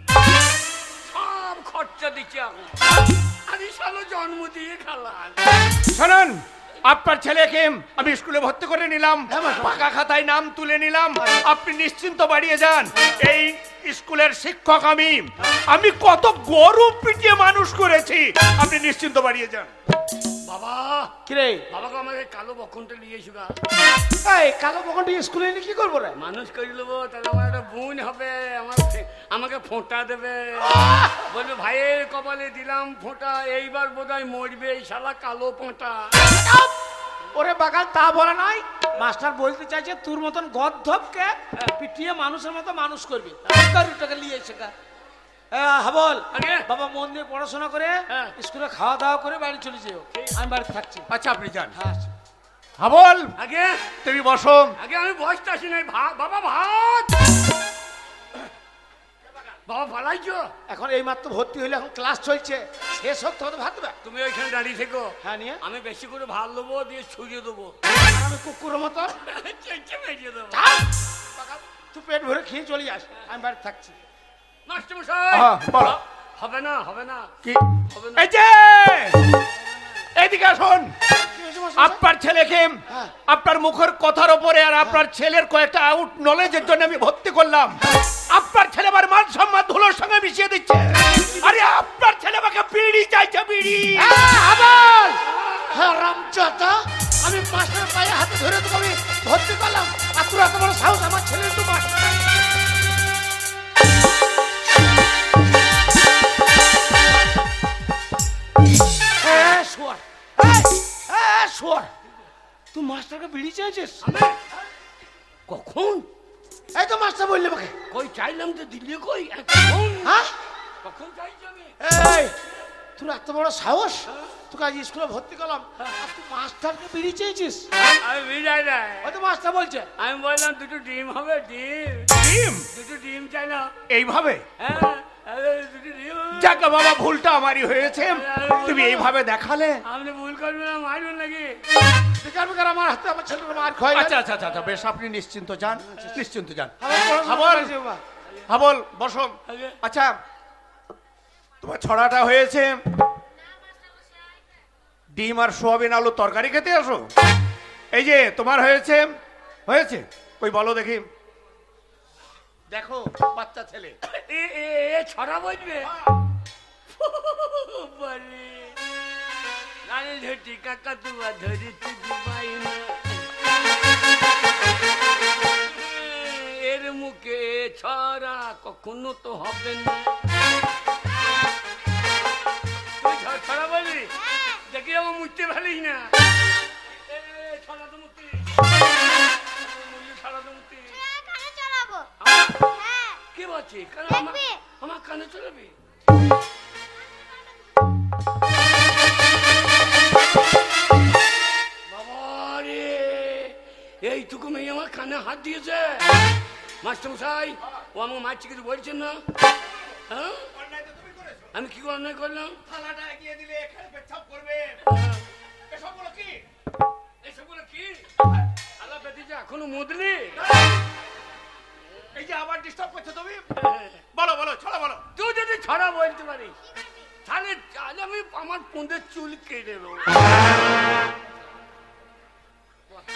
সব খরচা দিচ্ছে এখন। আমি সালো জন্ম দিয়ে খালাম। শুনুন, আপনার ছেলেকে আমি স্কুলে ভর্তি করে নিলাম, হ্যাঁ, মাস্টার। পাকা খাতায় নাম তুলে নিলাম, আপনি নিশ্চিন্ত বাড়িয়ে যান। এই স্কুলের শিক্ষক আমি কত গরু পিটিয়ে মানুষ করেছি, আপনি নিশ্চিন্ত বাড়িয়ে যান। বাবা কিরে বাবাকে আমাকে কালো বক্ষণটা নিয়ে এসো গা। এই কালো বকনটি স্কুলে এনে কি করবো রে? মানুষ করে নেবো, তাহলে আমার একটা বোন হবে, আমাকে ফোঁটা দেবে, বলবে ভাইয়ের কপালে দিলাম ফোঁটা, এইবার বোধহয় মরবে এই শালা কালো ফোঁটা। ওরে বাগাল, তা বলা নয়, মাস্টার বলতে চাইছে তোর মতন গদ্ধবকে পিটিয়ে মানুষের মতো মানুষ করবি। টাকা নিয়ে এসে গা। হাবল আগে। বাবা মন দিয়ে পড়াশোনা করে হ্যাঁ। স্কুলে খাওয়া দাওয়া করে বাড়ি চলে যেও, আমি বাড়িতে থাকছি। আচ্ছা, আপনি যান। হ্যাঁ হাবল, আগে তুমি বসো। আগে আমি বসতে আসি নাই, বাবা ভাত, বাবা ভালাইছো? এখন এই মাত্র ভর্তি হইলে, এখন ক্লাস চলছে, শেষ হোক তবে ভাত দেবে। তুমি ওইখানে দাঁড়িয়ে থেকো, হ্যাঁ নিয়ে আমি বেশি করে ভাত দেবো, দিয়ে ছড়িয়ে দেবো, আর আমি কুকুরের মতো চেঁচে বেরিয়ে দেবো। তুই পেট ভরে খেয়ে চলে যাস, আমি বাড়িতে থাকছি। মাস্টারমশাই, হ্যাঁ, বলো। হবে না হবে না কি? হবে না। এই যে, এদিকে আসুন। কি হয়েছে মাস্টার? আপনার ছেলেকে হ্যাঁ। আপনার মুখের কথার উপরে আর আপনার ছেলের কয়েকটা আউট নলেজের জন্য আমি ভর্তি করলাম। আপনার ছেলে আমার মান সম্মান ধুলোর সঙ্গে মিশিয়ে দিচ্ছে। আরে আপনার ছেলে আমাকে বিড়ি চাইছে, বিড়ি। হাবল হ্যাঁ রামচাতা, আমি মাস্টার পায়ে হাতে ধরে তোকে আমি ভর্তি করলাম, আর তোর এত বড় সাহস আমার ছেলের তো মাস্টার। তুই মাস্টারকে বিড়ি চেয়েছিস? কখন? এই তো মাস্টার বললে আমাকে। কই চাইলাম তো দিল্লি, কই কখন? হ্যাঁ কখন চাইছি আমি? এই তোর এত বড় সাহস, তোকে আজ স্কুলে ভর্তি করলাম, আর তুই মাস্টারকে বিড়ি চেয়েছিস? আমি বিদায় নাই, ওই তো মাস্টার বলছে। আমি বললাম দুটো ডিম হবে, ডিম, ডিম? দুটো ডিম চাইলাম। এইভাবে? হ্যাঁ, দুটো ডিম। যাক বাবা, ভুলটা আমারই হয়েছে, তুমি এইভাবে দেখালে। আপনি ভুল করবেন না, মারবেন নাকি? বেকার বেকার আমার হাতে আমার ছেলের মার খাওয়াই। আচ্ছা আচ্ছা আচ্ছা, বেশ, আপনি নিশ্চিন্ত যান, নিশ্চিন্ত যান। হাবল হাবল, হাবল বসো। আগে। আচ্ছা, তোমার ছড়াটা হয়েছে ডিম আর সোয়াবিন আলু তরকারি খেতে আসো। এই যে তোমার হয়েছে, হয়েছে ওই বলো দেখি, দেখো বাচ্চা ছেলে। এ ছড়া বলবে? বলে লাল ঝটি কাকা তুয়া ধরি তুই না, এর মুখে ছড়া কখনো তো হবে না। তুই ছড়া বলবি? দেখি আমার মুখতে ভালোই না। ছড়া তো মুক্তি, ছড়া তো মুক্তি। কানে চড়াবো। হ্যাঁ, কে বলছে? দেখবি? আমার কানে চলবে? বাবারে, এইটুকু মেয়ে আমার কানে হাত দিয়েছে। মাস্টার মশাই, ও আমার মারছে, কিছু বলছেন না? হ্যাঁ, আমি কি অন্যায় করলাম? থালাটা এগিয়ে দিলে এখানে পেছাব করবে। এসবগুলো কি? এসবগুলো কি? আল্লাহ বেঁধেছে এখনো মুদলি? এই যে আবার ডিস্টার্ব করছো তুমি। বলো বলো, ছড়া বলো। তুই যদি ছড়া বলতে পারিস, তাহলে আমি আমার পোঁদের চুল কেটে দেবো।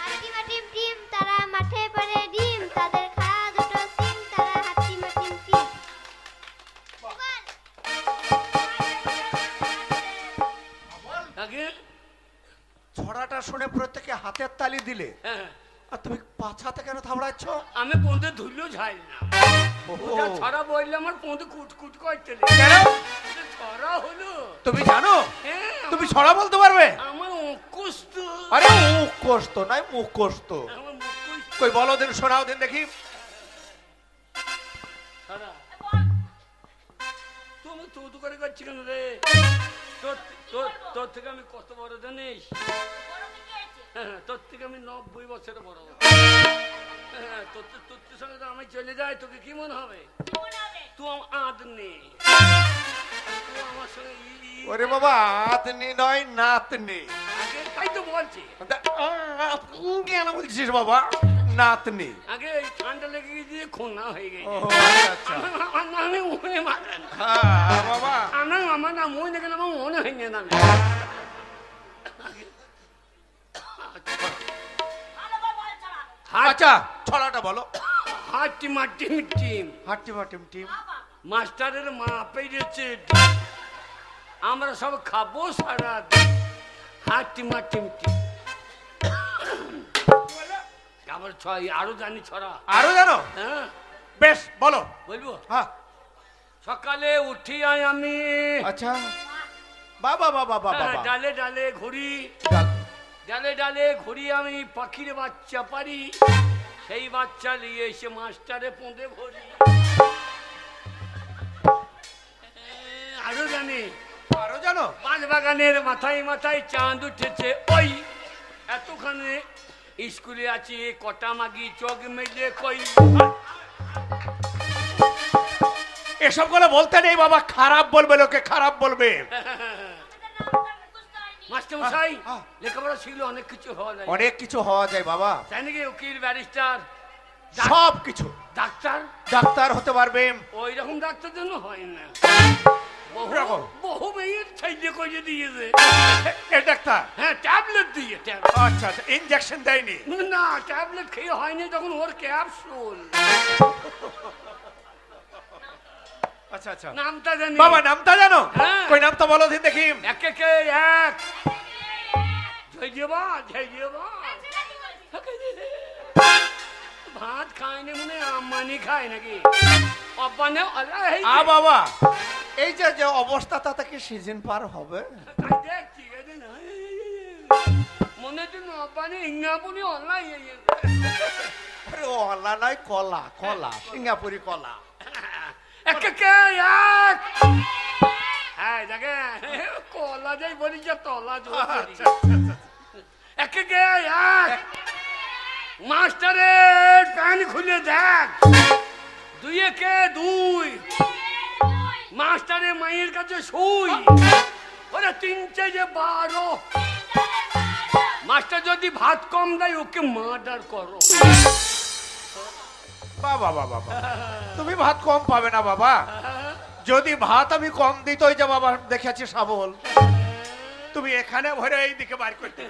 হাতি মাটিম টিম, তারা মাঠে পড়ে ডিম, তাদের খাওয়া দুটো সিম, তারা হাতি মাটিম টিম। আগে ছড়াটা শুনে প্রত্যেকে হাতের তালি দিলে, হ্যাঁ, আর তুমি পাছাতে কেন থামড়াচ্ছ? আমি পোঁদে ধুলেও ঝাই না। ওটা ছড়া বললে আমার পোঁদে কুটকুট করতে কেন? ছড়া হলো। তুমি জানো হ্যাঁ, তুমি ছড়া বলতে পারবে? আমার অকুস্ত, আরে মুখ কষ্ট নাই, মুখ কষ্ট। আমার মুখস্থ কই বলো দিন, শোনাও দিন দেখি। ছড়া। তোমার তুই করে করছি কেন রে? তোর থেকে আমি কত বড় জানিস? হ্যাঁ, তোর থেকে আমি 90 বছরের বড়। হ্যাঁ, তোর সঙ্গে তো আমি চলে যাই, তোকে কি মনে হবে? তুই আমার আদনি, তুই আমার সঙ্গে ওরে বাবা, আতনি নয় নাতনি। আগে তাই তো বলছি। কেন বলছিস বাবা নাতনি? আগে এই ঠান্ডা লেগে গিয়ে খুনা হয়ে গেছে। ও, আচ্ছা, আচ্ছা। আমার নামে মনে মারেন। হ্যাঁ বাবা, আমার নাম মনে কেন আমার মনে হয়নি নামে। আচ্ছা ছড়াটা বলো। হাটি মাটিম টিম, হাট্টি মাটিম টিম। মাস্টারের মা পেয়েছে ডিম। আমরা সব খাবো সারা দিন। হাটি মাটিম টিম। আবার ছয় আরো জানি ছড়া। আরো জানো? হ্যাঁ বেশ বলো। বলবো? হ্যাঁ সকালে উঠি আমি, আচ্ছা, বাবা বাবা বাবা হ্যাঁ, বাবা। ডালে ডালে ঘুরি, ডালে ডালে ঘুরি আমি, পাখির বাচ্চা পারি, সেই বাচ্চা নিয়ে এসে মাস্টারে পোঁদে ভরি। আরো জানি, আরো জানো? পাঁচ বাগানের মাথায় মাথায় চাঁদ উঠেছে ওই, এতখানে স্কুলে আছি কটা মাগি চোখ মেলে কই। এসব গুলো বলতে নেই বাবা, খারাপ বলবে লোকে, খারাপ বলবে। মাস্টার মশাই, হ্যাঁ। লেখাপড়া শিখলে অনেক কিছু হওয়া যায়। অনেক কিছু হওয়া যায় বাবা, তাই নাকি? উকিল, ব্যারিস্টার, সব কিছু। ডাক্তার। ডাক্তার হতে পারবে। ওই রকম ডাক্তার জন্য হয় না। রকম? বহু মেয়ের ছেলে করে দিয়েছে। এ ডাক্তার? হ্যাঁ, ট্যাবলেট দিয়ে। আচ্ছা আচ্ছা, ইনজেকশন দেয়নি? না, ট্যাবলেট খেয়ে হয়নি, তখন ওর ক্যাপসুল। আচ্ছা আচ্ছা, নামটা জানি বাবা নামটা জানো? হ্যাঁ। কই নামটা বলো দিন দেখি। একে কে এক জয়বা জয়বা। ভাত খায়নি মনে আম্মানি খায় নাকি? অব্বানে আ বাবা, এই যে যে অবস্থা তাতে কি সিজন পার হবে? দেখছি মনে হচ্ছে অব্বানি ইংরাপুনি অনলাইন। আরে ও আল্লাহ নাই, কলা কলা, সিঙ্গাপুরি কলা। একে কে এক। হ্যাঁ দেখে কলা যাই বলি যে তলা জোর করি। একে কে এক। মাস্টারের প্যান খুলে দেখ, দুই একে দুই। মাস্টারের মায়ের কাছে শুই, ওরা তিনটে যে 12। মাস্টার যদি ভাত কম দেয় ওকে মার্ডার করো। বাবা বাবা বাবা, তুমি ভাত কম পাবে না বাবা। যদি ভাত আমি কম দিই তো ওই যে বাবা দেখেছি শাবল, তুমি এখানে ভরে এই দিকে বার করতে।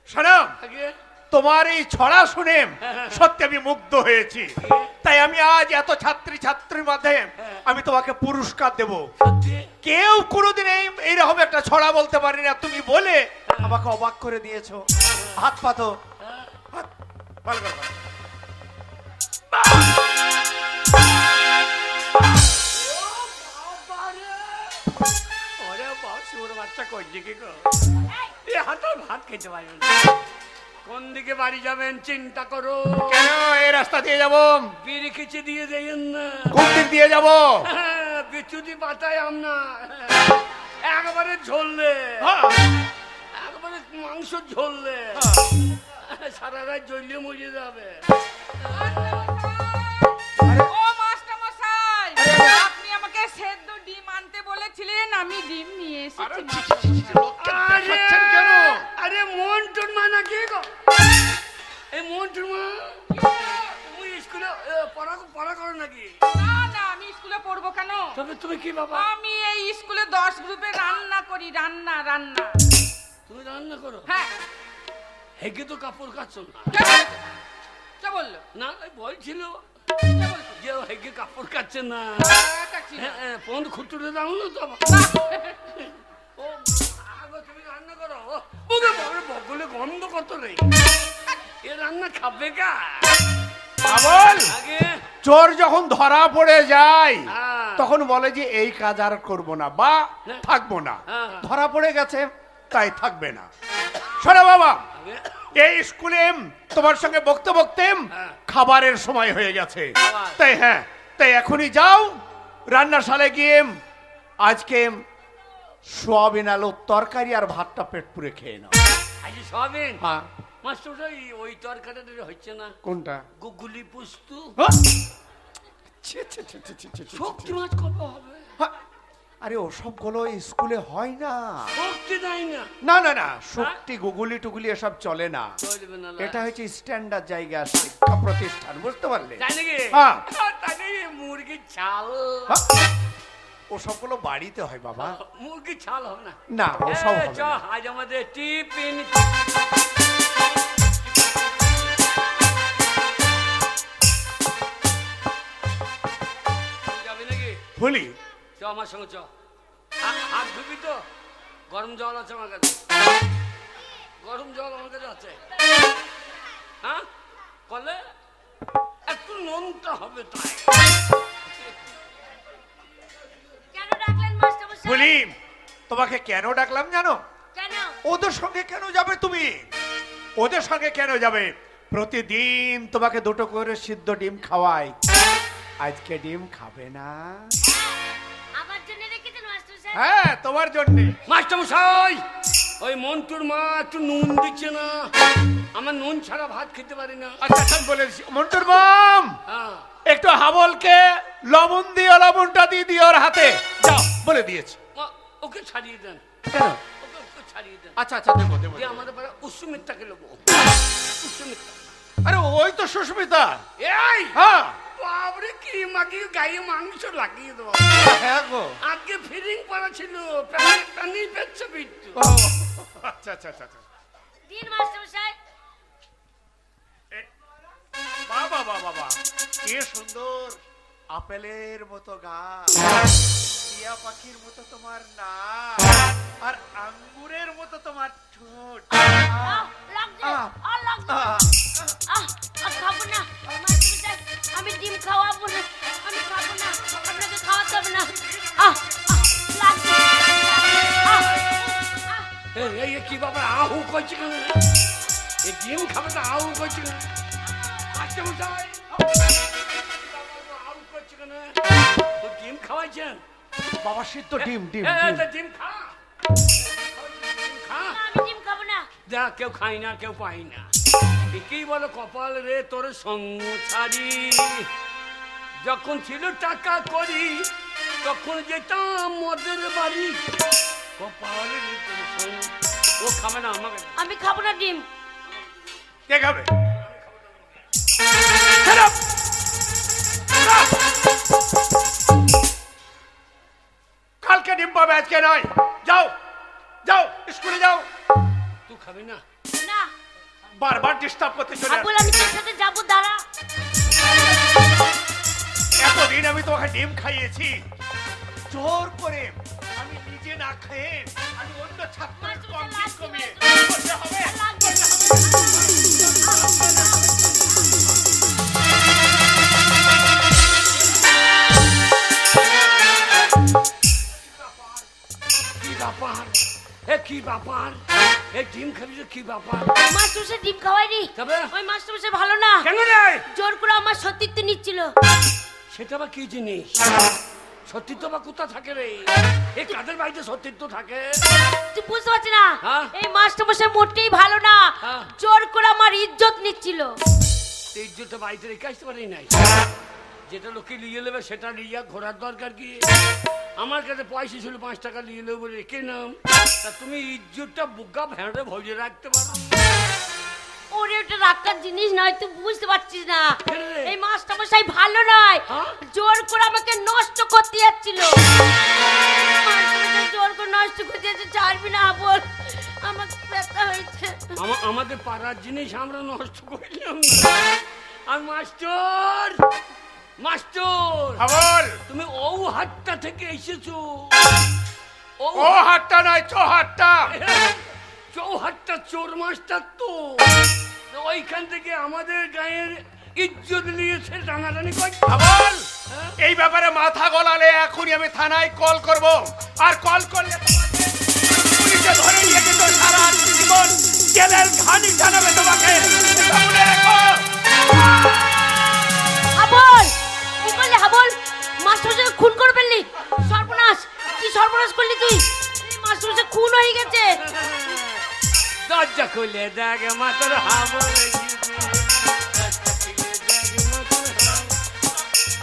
শোনো, আগে তোমার এই ছড়া শুনে সত্যি আমি মুগ্ধ হয়েছি। তাই আমি আজ এত ছাত্রীর মধ্যে আমি তোমাকে পুরস্কার দেব। সত্যি কেউ কোনোদিন এইরকম একটা ছড়া বলতে পারি না, তুমি বলে আমাকে অবাক করে দিয়েছো। হাত পাতো, হাত ভালো করে পাতো। ওরে বাস, ওর বাচ্চা কোন দিকে গো? এ হাতের ভাত খেতে পারবেন না। কোন দিকে বাড়ি যাবেন চিন্তা করো। কেন এই রাস্তা দিয়ে যাবো? বিড়ি খিচে দিয়ে যাইয়েন না। কোন দিক দিয়ে যাবো? বিচুতি পাতায় আমনা একবারে ঝরলে, একবারে মাংস ঝরলে সারা রাত জ্বলিয়ে মরে যাবে। ও মাস্টার মশাই, আপনি আমাকে সেদ্ধ ডিম আনতে বলেছিলেন, আমি ডিম নিয়ে এসেছি। আরে আরে মন্টুর মা নাকি গো? এই মন্টুর মা, তুমি স্কুলে পড়া করো নাকি? না না, আমি স্কুলে পড়বো কেন? তবে তুমি কি বাবা? আমি এই স্কুলে 10 গ্রুপে রান্না করি, রান্না। তুমি রান্না করো? হ্যাঁ। হেগে তো কাপড় কাচ্ছ না। কে বললো? না বলছিল কে বলছো? যে হেগে কাপড় কাচ্ছে না। কাচ্ছি না। পন্দ খুঁটুরে দাও না তো আমার। ও আগো তুমি রান্না করো। ওরে বাবা, বগলে গন্ধ কত রে। এ রান্না খাবে কা? পাগল, আগে চোর যখন ধরা পড়ে যায় হ্যাঁ। তখন বলে যে এই কাজ আর করবো না বা থাকবো না। হ্যাঁ। ধরা পড়ে গেছে তাই থাকবে না। শোনো বাবা, আগে এই স্কুলে তোমার সঙ্গে বকতে বকতে হ্যাঁ। খাবারের সময় হয়ে গেছে। খাবার। তাই হ্যাঁ, তাই এখনই যাও, রান্নাশালে গিয়ে আজকে সোয়াবিন আলুর তরকারি আর ভাতটা পেট পুরে খেয়ে নাও। আজ সবেন হ্যাঁ। মাস্টারমশাই ওই তরকারিটা হচ্ছে না, কোনটা? গুগুলি পুস্তু হ্যাঁ? ছি, ছি, ছি, ছি, ছি, ছি, ছি, শক্তি ছি। মাছ কবে হবে? হ্যাঁ। আরে ওসব গুলো স্কুলে হয় না। শক্তি নাই না, না না না, শক্তি গুগুলি টুগুলি এসব চলে না। চলবে না। এটা হচ্ছে স্ট্যান্ডার্ড জায়গা, শিক্ষা প্রতিষ্ঠান, বুঝতে পারলে? তাই নাকি? হ্যাঁ। তাহলে মুরগির ছাল, হ্যাঁ। ওসব গুলো বাড়িতে হয় বাবা। মুরগির ছাল হবে না। না ওসব এ, হবে চ, না। আজ আমাদের টিফিন। যাবি নাকি? বলি চ আমার সঙ্গে চ। হাত ধুবি তো? গরম জল আছে আমার কাছে, গরম জল আমার কাছে আছে। হ্যাঁ কলে একটু নোনটা হবে তাই। কেন ডাকলেন মাস্টারমশাই? বলি তোমাকে কেন ডাকলাম জানো? কেন? ওদের সঙ্গে কেন যাবে তুমি? ওদের সঙ্গে কেন যাবে? প্রতিদিন তোমাকে দুটো করে সিদ্ধ ডিম খাওয়াই, আজকে ডিম খাবে না? আমার জন্য রেখেছেন মাস্টারমশাই? হ্যাঁ তোমার জন্য। মাস্টারমশাই ওই মন্টুর মা একটু নুন দিচ্ছে না, আমার নুন ছাড়া ভাত খেতে পারি না। আচ্ছা আচ্ছা বলেছি মন্টুর মাম, হ্যাঁ একটু হাবলকে লবণ দিয়ে লবণটা দিয়ে দিও ওর হাতে, যাও বলে দিয়েছি। ওকে ছাড়িয়ে দেন, কেন? ওকে ছাড়িয়ে দেন। আচ্ছা আচ্ছা দেবো দেবো। দিয়ে আমাদের পাড়া উসুমিত্তাকে নেবো। উসুমিত্তা, আরে ওই তো সুস্মিতা। এই হ্যাঁ বাবরে কি মাগিয়ে গায়ে মাংস লাগিয়ে দেবো। হ্যাঁ গো। আজকে ফিরিং পড়া ছিল, পানি পেচ্ছে বিট্টু। ও, আচ্ছা আচ্ছা আচ্ছা আচ্ছা। দিন মাস্টারমশাই। বাবা বাবা বাবা, কি সুন্দর আপেলের মতো গাছ, টিয়া পাখির মতো তোমার নাক, আর আঙ্গুরের মতো তোমার ঠোঁট। লাগছে, আহ, লাগছে। আহ, খাবো না মাস্টারমশাই, আমি ডিম খাওয়াবো না, আমি খাবো না, আপনাকে খাওয়াতে হবে না। লাগছে। এই কি বাবা আহু করছে কেন? এই ডিম খাবে তো আহু করছে কেন? মাস্টারমশাই আহু করছে কেন? তো ডিম খাওয়াইছেন? বাবা সিদ্ধ ডিম ডিম এই, ডিম। তো ডিম খা, ডিম খা। আমি ডিম খাবো না। যা কেউ খাই না কেউ পাই না। কি বলো কপাল রে তোর সঙ্গ ছাড়ি, যখন ছিল টাকা করি তখন যেতাম মদের বাড়ি। কপাল রে তোর সঙ্গ। ও খাবে না আমাকে। আমি খাবো না ডিম। কে খাবে? Shut up! কালকে ডিম পাবে, আজকে নয়। যাও যাও স্কুলে যাও। তুই খাবি না? না বারবার ডিস্টার্ব করতে চলে আবুল, আমি তোর সাথে যাবো, দাঁড়া। এতদিন আমি তোমাকে ডিম খাইয়েছি, জোর করে আমি নিজে না খেয়ে আমি অন্য ছাত্রের কম ডিম কমিয়ে করতে হবে। কি ব্যাপার? এ কি ব্যাপার? এই ডিম খাবি তো কি ব্যাপার? মাস্টারমশাই ডিম খাওয়াইনি। তবে? ওই মাস্টারমশাই ভালো না, কেন রে? জোর করে আমার সতীত্ব নিচ্ছিল। সেটা বা কি জিনিস? সত্যিত্ব বা কোথা থাকে রে? এই কাদের বাড়িতে সত্যিত্ব থাকে? তুই বুঝতে পারছিস না, হ্যাঁ? এই মাস্টারমশাই মোটেই ভালো না, হ্যাঁ। জোর করে আমার ইজ্জত নিচ্ছিল। এই ইজ্জতটা বাড়িতে রেখে আসতে পারি নাই। যেটা লোকে নিয়ে নেবে সেটা নিয়ে ঘোরার দরকার কি? আমার কাছে পয়সা ছিল 5 টাকা নিয়ে নেবো বলে রেখে নাম। তা তুমি ইজ্জতটা বুগা ভেড়ে ভরে রাখতে পারো? ওরে ওটা রাখার জিনিস নয়, তুই বুঝতে পারছিস না। কেন রে? এই মাস্টারমশাই ভালো নয়, হ্যাঁ? জোর করে আমাকে নষ্ট করতে যাচ্ছিল। মাস্টারমশাই জোর করে নষ্ট করতে যাচ্ছে, ছাড়বি না বল, আমাকে ব্যথা হয়েছে। আমাদের পাড়ার জিনিস আমরা নষ্ট করলাম না। আর মাস্টার মাস্টার হাবল, তুমি ও হাটটা থেকে এসেছো? ও হাটটা নয় চৌহাটটা। চৌহাট্টা চোর মাস্টার তো ওইখান থেকে আমাদের গায়ের ইজ্জত নিয়েছে টানাটানি করছে। হাবল, হ্যাঁ? এই ব্যাপারে মাথা গলালে এখনই আমি থানায় কল করব, আর কল করলে তোমাকে পুলিশে ধরে নিয়ে কিন্তু সারা জীবন জেলের ঘানি জানাবে তোমাকে, এটা মনে রেখো। হাবল, কি করলে হাবল? মাস্টারমশাই খুন করবে খুলে দেখ মাথার হাবল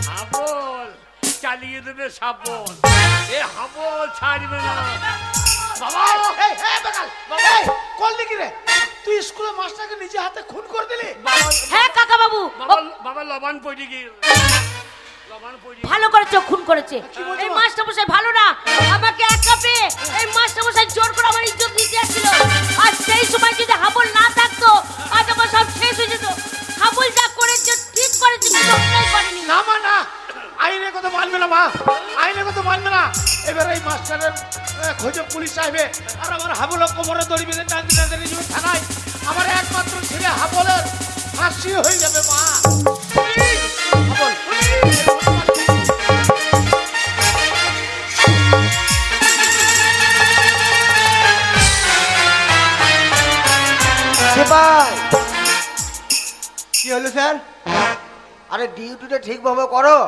হাবল চালিয়ে দেবে সাবল এ হাবল ছাড়বে না বাবা এই বাগাল বাবা করলি কি রে তুই স্কুলে মাস্টারকে নিজে হাতে খুন করে দিলি হ্যাঁ কাকা বাবু বাবা লবণ পড়ে গিয়ে লবণ পড়ে ভালো করেছে খুন করেছে এই মাস্টার মশাই ভালো না আমাকে একা পেয়ে এই মাস্টার মশাই জোর করে আমার ইজ্জত দিতে আসছিল আর সেই সময় যদি হাবল না থাকতো আজ আমার সব শেষ হয়ে যেত হাবল যা করেছে ঠিক করেছে কিছুই করেনি না মা না আইনের কথা মানবে না মা আইনের কথা মানবে না এবার এই মাস্টারের খোঁজে পুলিশ আসবে আর আমার হাবল কোমরে দড়ি বেঁধে টানতে টানতে নিয়ে যাবে থানায় আমার একমাত্র ছেলে হাবলের ফাঁসি হয়ে যাবে মা হাবল ভাই কি হলো স্যার আরে ডিউটিটা ঠিকভাবে করো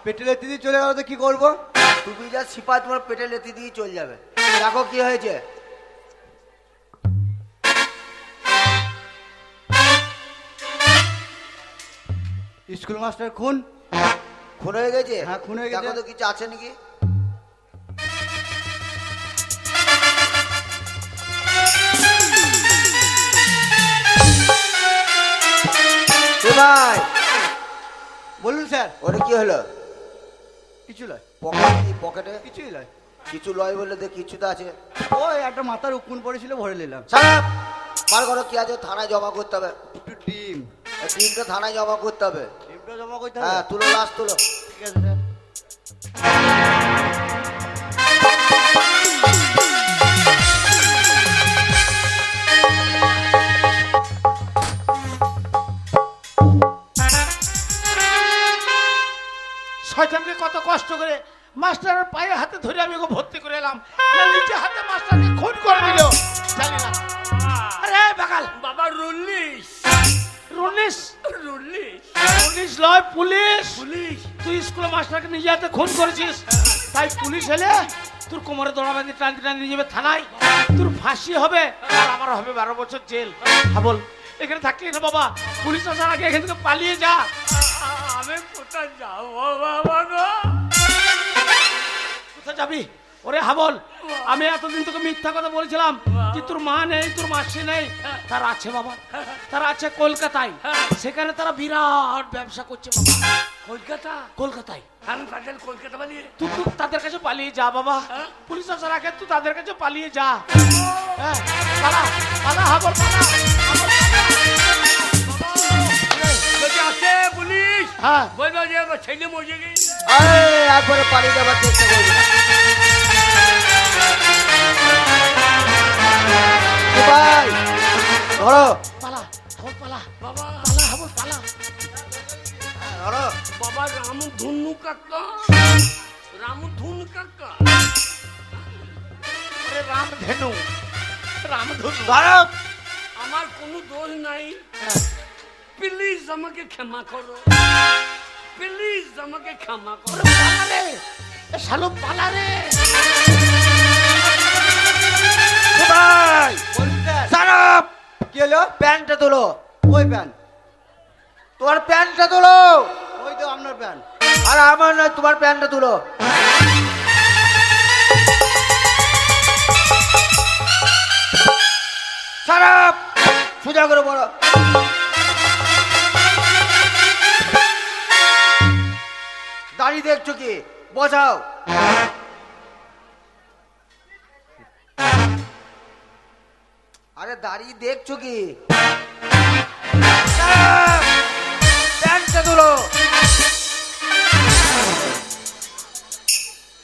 পেটে লেতি দিয়ে চলে গেল তো কি করবো তুমি যা সিপাই তোমার পেটে লেতি দিয়ে চলে যাবে দেখো কি হয়েছে স্কুল মাস্টার খুন খুন হয়ে গেছে হ্যাঁ খুন হয়ে গেছে দেখো তো কিছু আছে নাকি ভাই বলুন স্যার ওটা কি হলো কিছু লয় পকেটে কিছুই লয় কিছু লয় বললে দেখ কিছু তো আছে ওই একটা মাথার উকুন পড়েছিল ভরে নিলাম সাহেব বার করো কি আছে থানায় জমা করতে হবে একটু ডিমটা থানায় জমা করতে হবে ডিমটা জমা করতে হবে হ্যাঁ তুলো লাশ তুলো ঠিক আছে স্যার শয়তানকে কত কষ্ট করে মাস্টারের পায়ে হাতে ধরে আমি ওকে ভর্তি করে এলাম নিচে হাতে মাস্টারকে খুন করে দিল জানি না আরে বাগাল বাবা রুল্লিশ রুলিশ রুল্লিশ পুলিশ লয় পুলিশ পুলিশ তুই স্কুলে মাস্টারকে নিজে হাতে খুন করেছিস তাই পুলিশ এলে তোর কোমরে দড়া বাঁধি টানতে টানতে নিয়ে যাবে থানায় তোর ফাঁসি হবে আর আমার হবে 12 বছর জেল হাবল এখানে থাকলে না বাবা পুলিশ আসার আগে এখান থেকে পালিয়ে যা আমি কোথায় যাবো বাবা গো কোথায় যাবি ওরে হাবল আমি এতদিন তোকে মিথ্যা কথা বলেছিলাম যে তোর মা নেই তোর মাসি নেই তার আছে বাবা তারা আছে কলকাতায় সেখানে তারা বিরাট ব্যবসা করছে বাবা কলকাতায় আমি পাঠাল কলকাতা পালিয়ে তুই তাদের কাছে পালিয়ে যা বাবা পুলিশ আসার আগে তুই তাদের কাছে পালিয়ে যা হ্যাঁ পালা পালা হাবল পালা যদি আসে পুলিশ হ্যাঁ বলবো যে আমার ছেলে মরে গেছে একবারে পালিয়ে যাবার চেষ্টা করবি না ভাই ধরো পালা হাবল পালা বাবা পালা হাবল পালা ধরো বাবা রামধনু কাকা রামধনু কাকা আরে রামধনু ধরো আমার কোনো দোষ নাই প্লিজ আমাকে ক্ষমা করো প্লিজ আমাকে ক্ষমা করো পালা রে শালো পালা রে ভাই সারাপ কি হলো প্যান্টটা তোলো ওই প্যান্ট তোমার প্যান্টটা তোলো ওই তো আপনার প্যান্ট আর আমার নয় তোমার প্যান্টটা তুলো সারাপ সোজা করে বলো দাঁড়িয়ে দেখছো কি বোঝাও আরে দাঁড়িয়ে দেখছো কি প্যান্টটা তুলো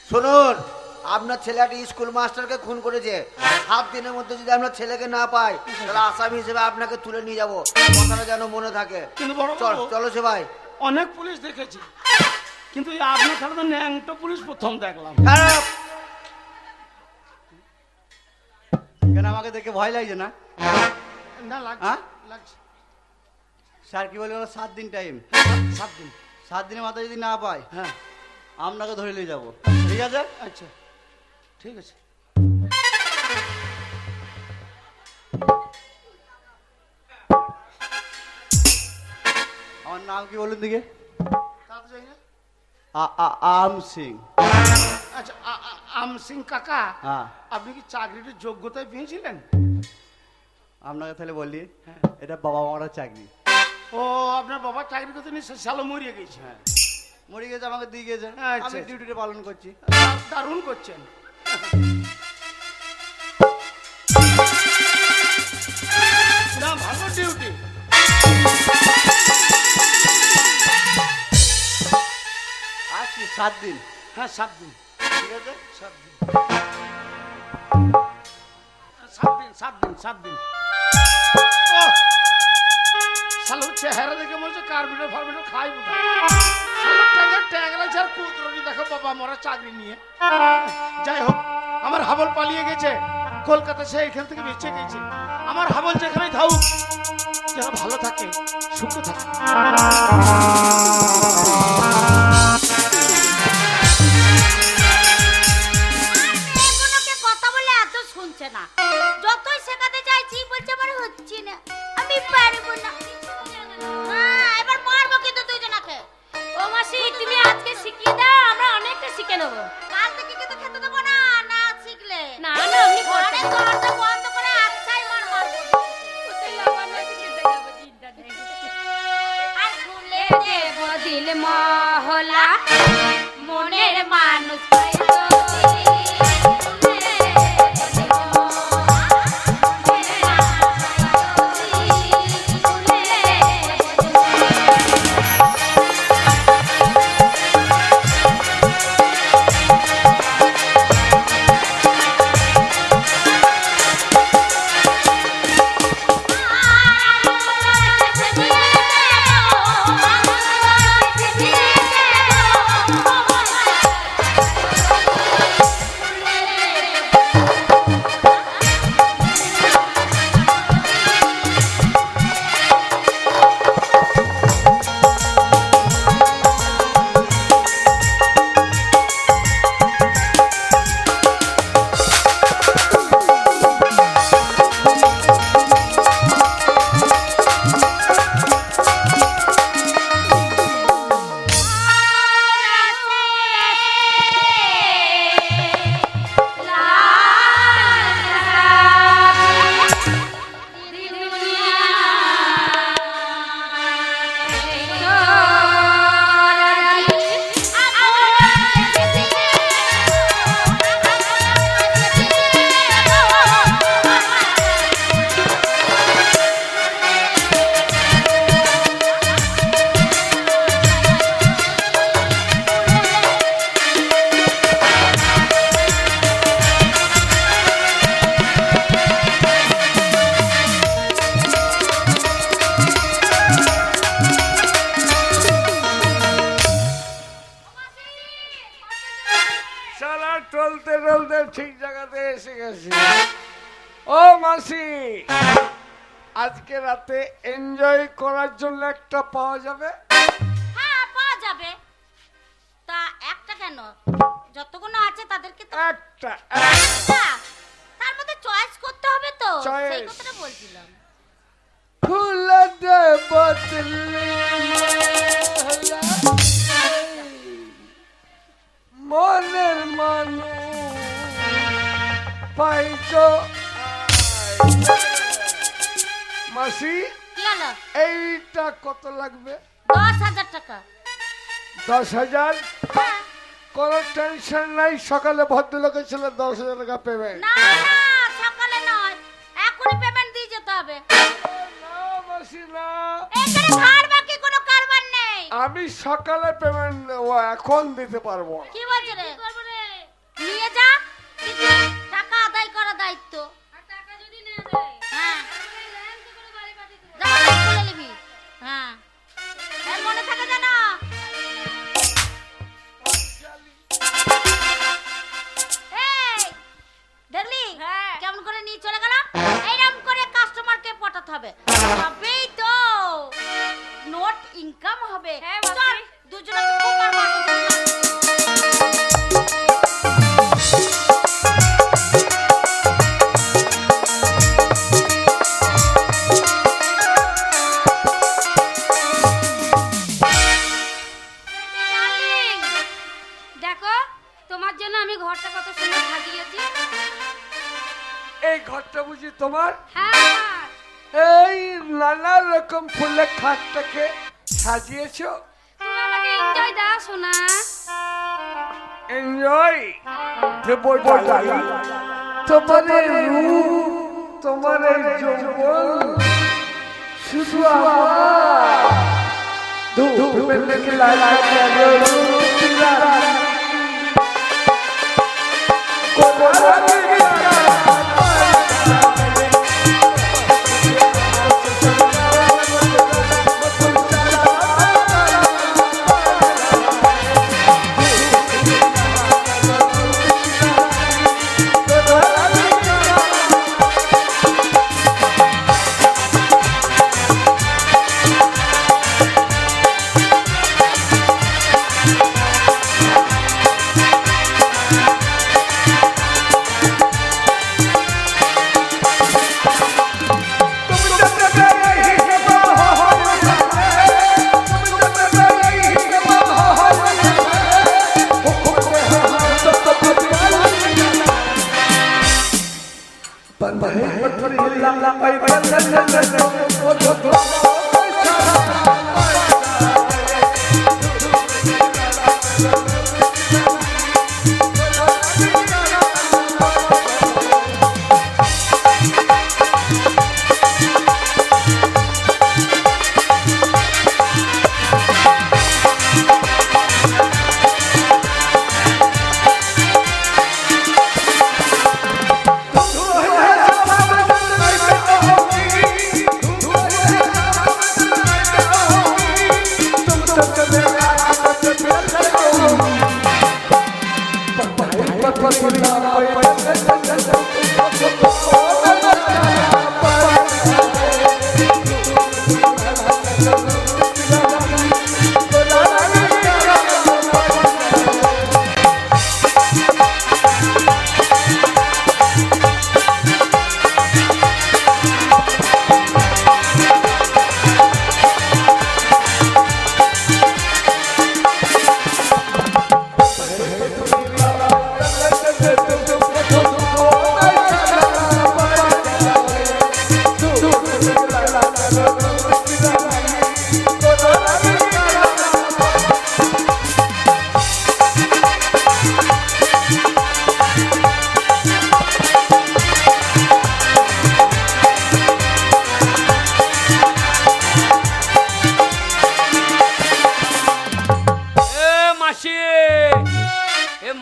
শুনুন আপনার ছেলে একটা স্কুল মাস্টারকে খুন করেছে 7 দিনের মধ্যে যদি আপনার ছেলেকে না পাই তাহলে আসামি হিসেবে আপনাকে তুলে নিয়ে যাবো কথাটা যেন মনে থাকে কিন্তু বড় চল বাবু, চলো সে ভাই অনেক পুলিশ দেখেছি কিন্তু এই আপনার ছাড়া তো ন্যাংটো পুলিশ প্রথম দেখলাম খারাপ কেন আমাকে দেখে ভয় লাগছে না না লাগছে হ্যাঁ? লাগছে স্যার কি বলে 7 দিন টাইম 7 দিন 7 দিনের মাথায় যদি না পাই হ্যাঁ আপনাকে ধরে নিয়ে যাবো ঠিক আছে আচ্ছা ঠিক আছে আমার নাম কি বলুন দিকে? তা তো জানি না। আম সিং। আচ্ছা আম সিং কাকা, হ্যাঁ, আপনি কি চাকরির যোগ্যতায় পেয়েছিলেন? আপনাকে তাহলে বললি এটা বাবা মারা চাকরি। ও আপনার বাবার চাকরি করতে নিয়ে সালো মরিয়ে গেছে। হ্যাঁ, মরে গেছে, আমাকে দিয়ে গেছে, আচ্ছা, আমি আচ্ছা। ডিউটিটা পালন করছি। দারুণ করছেন। না ভালো ডিউটি। আছি 7 দিন। হ্যাঁ 7 দিন। ঠিক আছে, 7 দিন। 7 দিন 7 দিন 7 দিন। সালো চেহারা দেখে বলছে কার্বিটার ফার্বিটার খাই বোধহয়। সালো ট্যাগ লাগছে আর কুদরনি দেখো বাবা মরা চাকরি নিয়ে। যাই হোক, আমার হাবল পালিয়ে গেছে কলকাতা, সে এখান থেকে বেঁচে গেছে। আমার হাবল যেখানেই থাকুক যেন ভালো থাকে, সুখে থাকে। মেয়েগুলোকে কথা বলে এত শুনছে না, যতই শেখাতে চাইছি বলছে আমার হচ্ছে না, আমি পারবো না। হ্যাঁ, এবার মারবো কিন্তু দুজনাকে। ও মাসি, তুমি আজকে শিখিয়ে দাও, আমরা অনেকটা শিখে নেবো। কাল থেকে কিন্তু খেতে দেবো না, না শিখলে। না না, আমি ঘরে দরজা বন্ধ করে আচ্ছাই মার মারবো। আর খুলে দেবো দিল মহলা, মনের মানুষ পাইতো সারা টলতে টলতে ঠিক জায়গাতে এসে গেছি। ও মাসি, আজকে রাতে এনজয় করার জন্য একটা পাওয়া যাবে? হ্যাঁ, পাওয়া যাবে। তা একটা কেন, যতগুলো আছে তাদেরকে তো একটা একটা, তার মধ্যে চয়েস করতে হবে তো, Choice. সেই কথাটা বলছিলাম। খুলে দেব দিল্লি মহলা, মনের মানুষ পাইছো। মাসি, কি হলো? এইটা কত লাগবে? 10,000 টাকা। 10,000? হ্যাঁ। কোনো টেনশন নাই, সকালে ভদ্রলোকের ছিল 10,000 টাকা পেমেন্ট। না না, সকালে নয়, এখনই পেমেন্ট দিয়ে যেতে হবে। না মাসি না, এখানে ধার বাকি কোনো কারবার নেই। আমি সকালে পেমেন্ট দেবো, এখন দিতে পারবো না। কি বলছে রে? নিয়ে যা, কিন্তু টাকা আদায় করা দায়িত্ব। আর টাকা যদি না দেয়, হ্যাঁ, যা খুলে নিবি। হ্যাঁ, আর মনে থাকে জানো। এই, দেখলি কেমন করে নিয়ে চলে গেল? এইরকম করে কাস্টমারকে পটাতে হবে, তবেই তো নোট ইনকাম হবে। চল, দুজনকে কুমার মারবো। ঘরটা কত সুন্দর সাজিয়েছি। এই ঘরটা বুঝি তোমার? হ্যাঁ, এই নানা রকম ফুলে খাটটাকে সাজিয়েছো। তুমি আমাকে এনজয় দাও সোনা। এনজয় দেবো ডালি। তোমার এই রূপ, তোমার এই যৌবন শুধু আমার ধূপে থেকে লাগা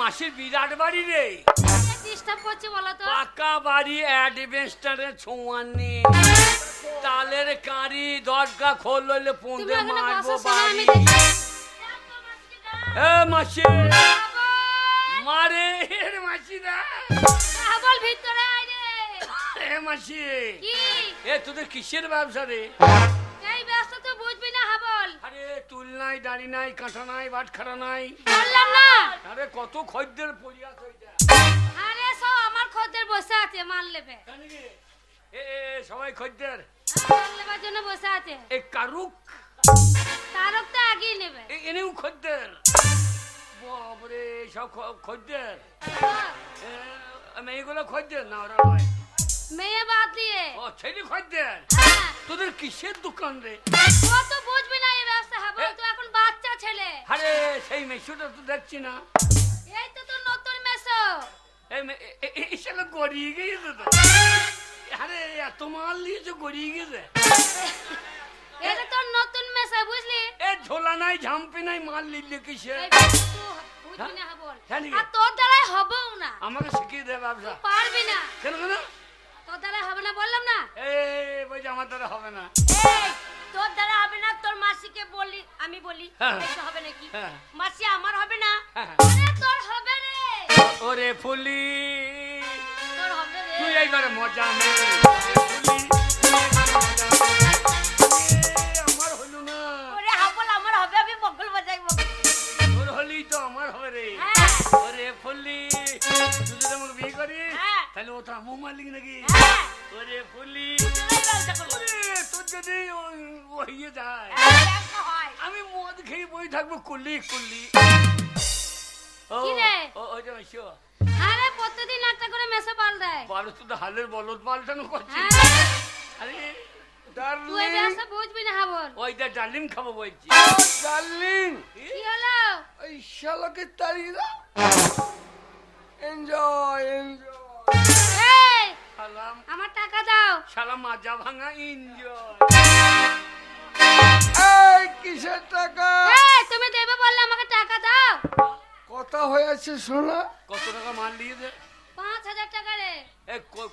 মাসির বিরাট বাড়ি রে। ডিস্টার্ব করছে বলো তো। পাকা বাড়ি, অ্যাডভেস্টারের ছোঁয়া নেই। তালের কাঁড়ি দরজা খোল লইলে পৌঁছে মারবো বাড়ি। এ মাসি মারে এর মাসি না বল ভিতরে আয় রে। এ মাসি কি এ তোদের কিসের ব্যবসা রে? এই ব্যবসা তো বুঝবি না হাবল। আরে তুল নাই, দাড়ি নাই, কাঁটা নাই, বাটখারা নাই। বললাম না। আরে কত খদ্দের পড়িয়া কইতা। আরে সব আমার খদ্দের বসে আছে মাল নেবে। জানি কি এ সবাই খদ্দের মাল নেবার জন্য বসে আছে। এ কারুক তারক তো আগেই নেবে। এনেও খদ্দের। বাবরে সব খদ্দের। মেয়েগুলো খদ্দের না ওরা নয়। মেয়ে বাদ দিয়ে ও ছেলে খদ্দের। হ্যাঁ। তোদের কিসের দোকান রে? ও তো বুঝবি না এই ব্যবসা হাবল, তো এখন বাচ্চা ছেলে। আরে সেই মেশুটা তো দেখছি না। এই তো তোর নতুন মেসো। এই শালা গড়িয়ে গিয়েছে তো। আরে এত মাল নিয়েছে গড়িয়ে গেছে। এটা তোর নতুন মেসো বুঝলি? এ ঝোলা নাই, ঝাম্পি নাই, মাল নিলে কিসে? বুঝবি না হাবল। জানি কি? আর তোর দ্বারাই হবেও না। আমাকে শিখিয়ে দে ব্যবসা। পারবি না। কেন কেন? তোর দ্বারা হবে না বললাম না। এই বলছে আমার দ্বারা হবে না। এই তোর দ্বারা হবে না, তোর মাসিকে বলি, আমি বলি হ্যাঁ। এটা হবে নাকি? হ্যাঁ। মাসি আমার হবে না। হ্যাঁ। আরে তোর হবে রে। ওরে ফুলি তোর হবে রে। তুই এইবারে মজা নে। আমার হলো না। ওরে হাবল আমার হবে, আমি বকল বাজাইবো। তোর হলেই তো আমার হবে রে। হ্যাঁ। ওরে ফুলি তুই যদি আমাকে বিয়ে করিস হ্যাঁ। তাহলে ও তো আমার মালিক নাকি? হ্যাঁ। ওরে ফুলি তোরাই ব্যবসা করবো। ওরে তোর যদি হইয়ে যায় হ্যাঁ, ব্যবসা হয়। আমি মদ খেয়ে বই থাকবো কুল্লি কুল্লি। ও কি রে? ওইটা মাসি আরে প্রতিদিন একটা করে মেসে পাল দেয়। বারো তো হালের বলদ পাল্টানো করছি। হ্যাঁ, আরে তুই এই ব্যবসা বুঝবি না হাবল। ওইটা ডালিম খাবো বলছি। ডার্লিং কি হলো? এই শালাকে তাড়িয়ে দাও। Enjoy enjoy. এই, সালাম আমার টাকা দাও। শালা মাজা ভাঙা এনজয়। এই কিসের টাকা? এই, তুমি দেবে বললে আমাকে টাকা দাও। কথা হয়েছে শোনা। কত টাকা মাল দিয়ে দে? 5000 টাকা রে।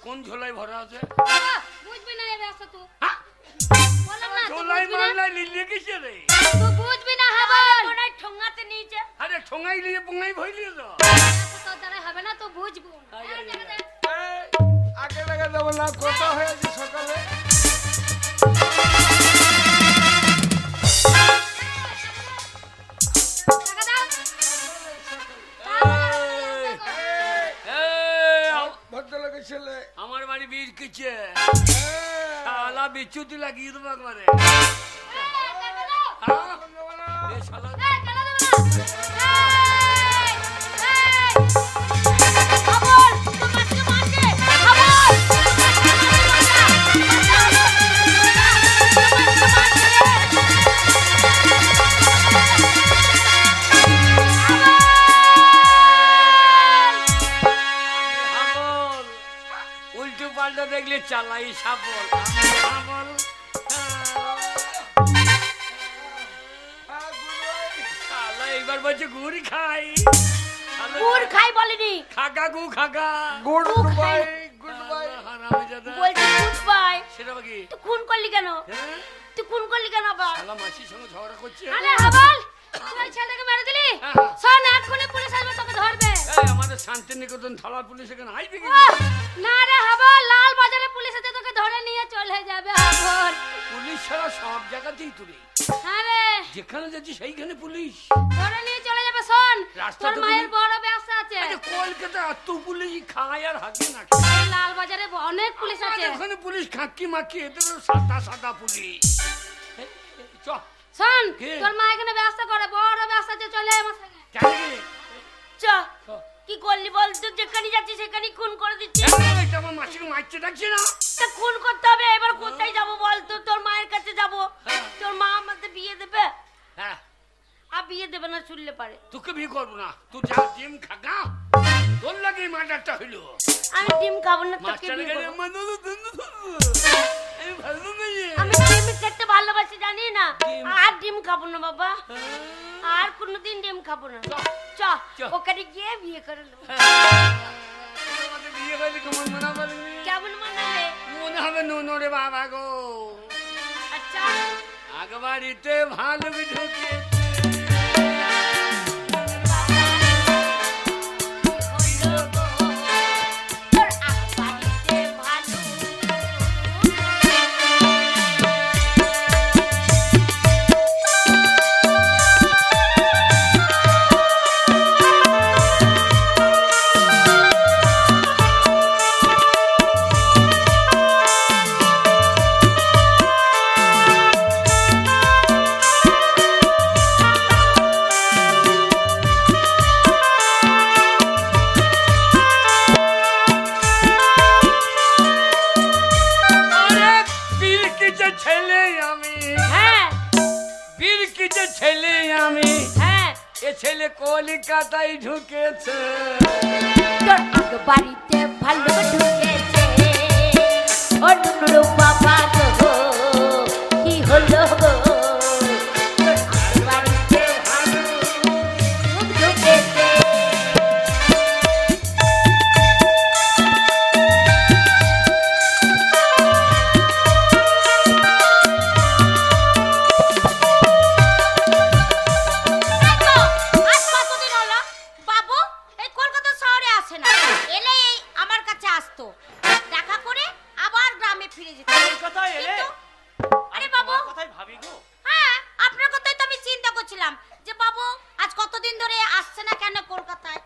কোন ঝোলাই ভরা আছে? বাবা, বুঝবি না এই ব্যবসা তুই। হ্যাঁ? বললাম না, তুই ঝোলাই বুঝবি মাল না। নাই লিলিয়ে কিসে রে? তুই বুঝবি না হাবল। মনে হয় ঠোঙাতে নিয়েছে। আরে ঠোঙাই লিয়ে পুঙাই ভইলিয়ে তো। তোর দ্বারা হবে না, তুই বুঝবি না। আয়, এই, আয়, টাকা দে। এই, আগে লাগে দেবো না, কথা হয়েছে সকালে। টাকা দাও। ভদ্রলোকের ছেলে। আমার বাড়ি বীর কিছে এই, শালা বিচ্যুতি লাগিয়ে দেবো একবারে। এই, টাকা দাও। হ্যাঁ? দেবো না। এ শালা এই, টাকা দেবে না। এই, খবর, তোর মাসিকে মারছে। খবর। হাবল উল্টো পাল্টা দেখলে চালাই সাবল। হাবল শালা এইবার বলছে গুড়ি খাই। শালা গুড় খাই বলেনি। খাগা গু খাগা। Good bye good bye. হারামিজাদা। বলছি গুড বাই। সেটা কি? তুই খুন করলি কেন? হ্যাঁ? তুই খুন করলি কেন আবার? শালা মাসির সঙ্গে ঝগড়া করছে। আরে হাবল, তুই ওই ছেলেটাকে মেরে দিলি? হ্যাঁ। শোন, এক্ষুনি পুলিশ আসবে, তোকে ধরবে। এই আমাদের শান্তিনিকেতন থানার পুলিশ এখানে আইবে কি? আহ, না রে হাবল, লাল বাজারে পুলিশ এসে তোকে ধরে নিয়ে চলে যাবে হাবল। পুলিশ ছাড়া সব জায়গাতেই তুলে হ্যাঁ রে, যেখানে যাচ্ছি সেইখানে পুলিশ। ধরে নিয়ে চলে যাবে। শোন, রাস্তা তোর তো মায়ের পুলিশ। বড় ব্যবসা আছে। আরে কলকাতা এত পুলিশ খায় আর হাঁকে না। এই লাল বাজারে অনেক পুলিশ আছে। ওখানে পুলিশ খাঁকি মাখি এদের সাদা সাদা পুলিশ। চ শোন, কি? তোর মা এখানে ব্যবসা করে, বড় ব্যবসা আছে, চলে আয় আমার সঙ্গে। জানি কি? চ কি করলি বল? তুই যেখানে যাচ্ছিস সেখানেই খুন করে দিচ্ছিস। এই, এটা আমার মাসিকে মারতে ডাকছে না। তা খুন করতে হবে। এবার কোথায় যাব বল? তো তোর মায়ের কাছে যাব। তোর মা আমাদের বিয়ে দেবে? হ্যাঁ আর বিয়ে দেবে না শুনলে পারে। তোকে বিয়ে করবো না। তুই যা জিম খাগা তোর লাগে মার্ডারটা হইলো। আমি ডিম খাবো না, তোকে মাস্টার বিয়ে করবো। আমি ভালো নেই। আমি ডিম খেতে ভালোবাসি, জানি না। ডিম। আর ডিম খাবো না বাবা, আর কোনোদিন ডিম খাবো না। চ চ। ওখানে গিয়ে বিয়ে করে নেবো। আমাদের বিয়ে হইলে কেমন মনে হবে? কেমন মানাবে? মনে হবে নুনরে বাবা গো। আচ্ছা আগবাড়িতে ভালো ঢুকে তোর আগবাড়িতে ভালো। আরে বীর কি যে ছেলে আমি, হ্যাঁ বীর কি যে ছেলে আমি, হ্যাঁ, এ ছেলে কলিকাতায় ঢুকেছে। তোর আগবাড়িতে ভালো ঢুকেছে। ও নুনুর বাবা গো, কি হলো গো? তোর আগবাড়িতে ভালো ঢুকেছে। দেখো, আজ কতদিন হলো বাবু এই কলকাতা শহরে আসে না। এলে এই আমার কাছে আসতো, দেখা করে আবার গ্রামে ফিরে যেত। কোথায় এলে? কিন্তু- আরে বাবু, কোথায় ভাবি গো? হ্যাঁ আপনার কথাই তো আমি চিন্তা করছিলাম যে বাবু আজ কতদিন ধরে আসছে না কেন কলকাতায়।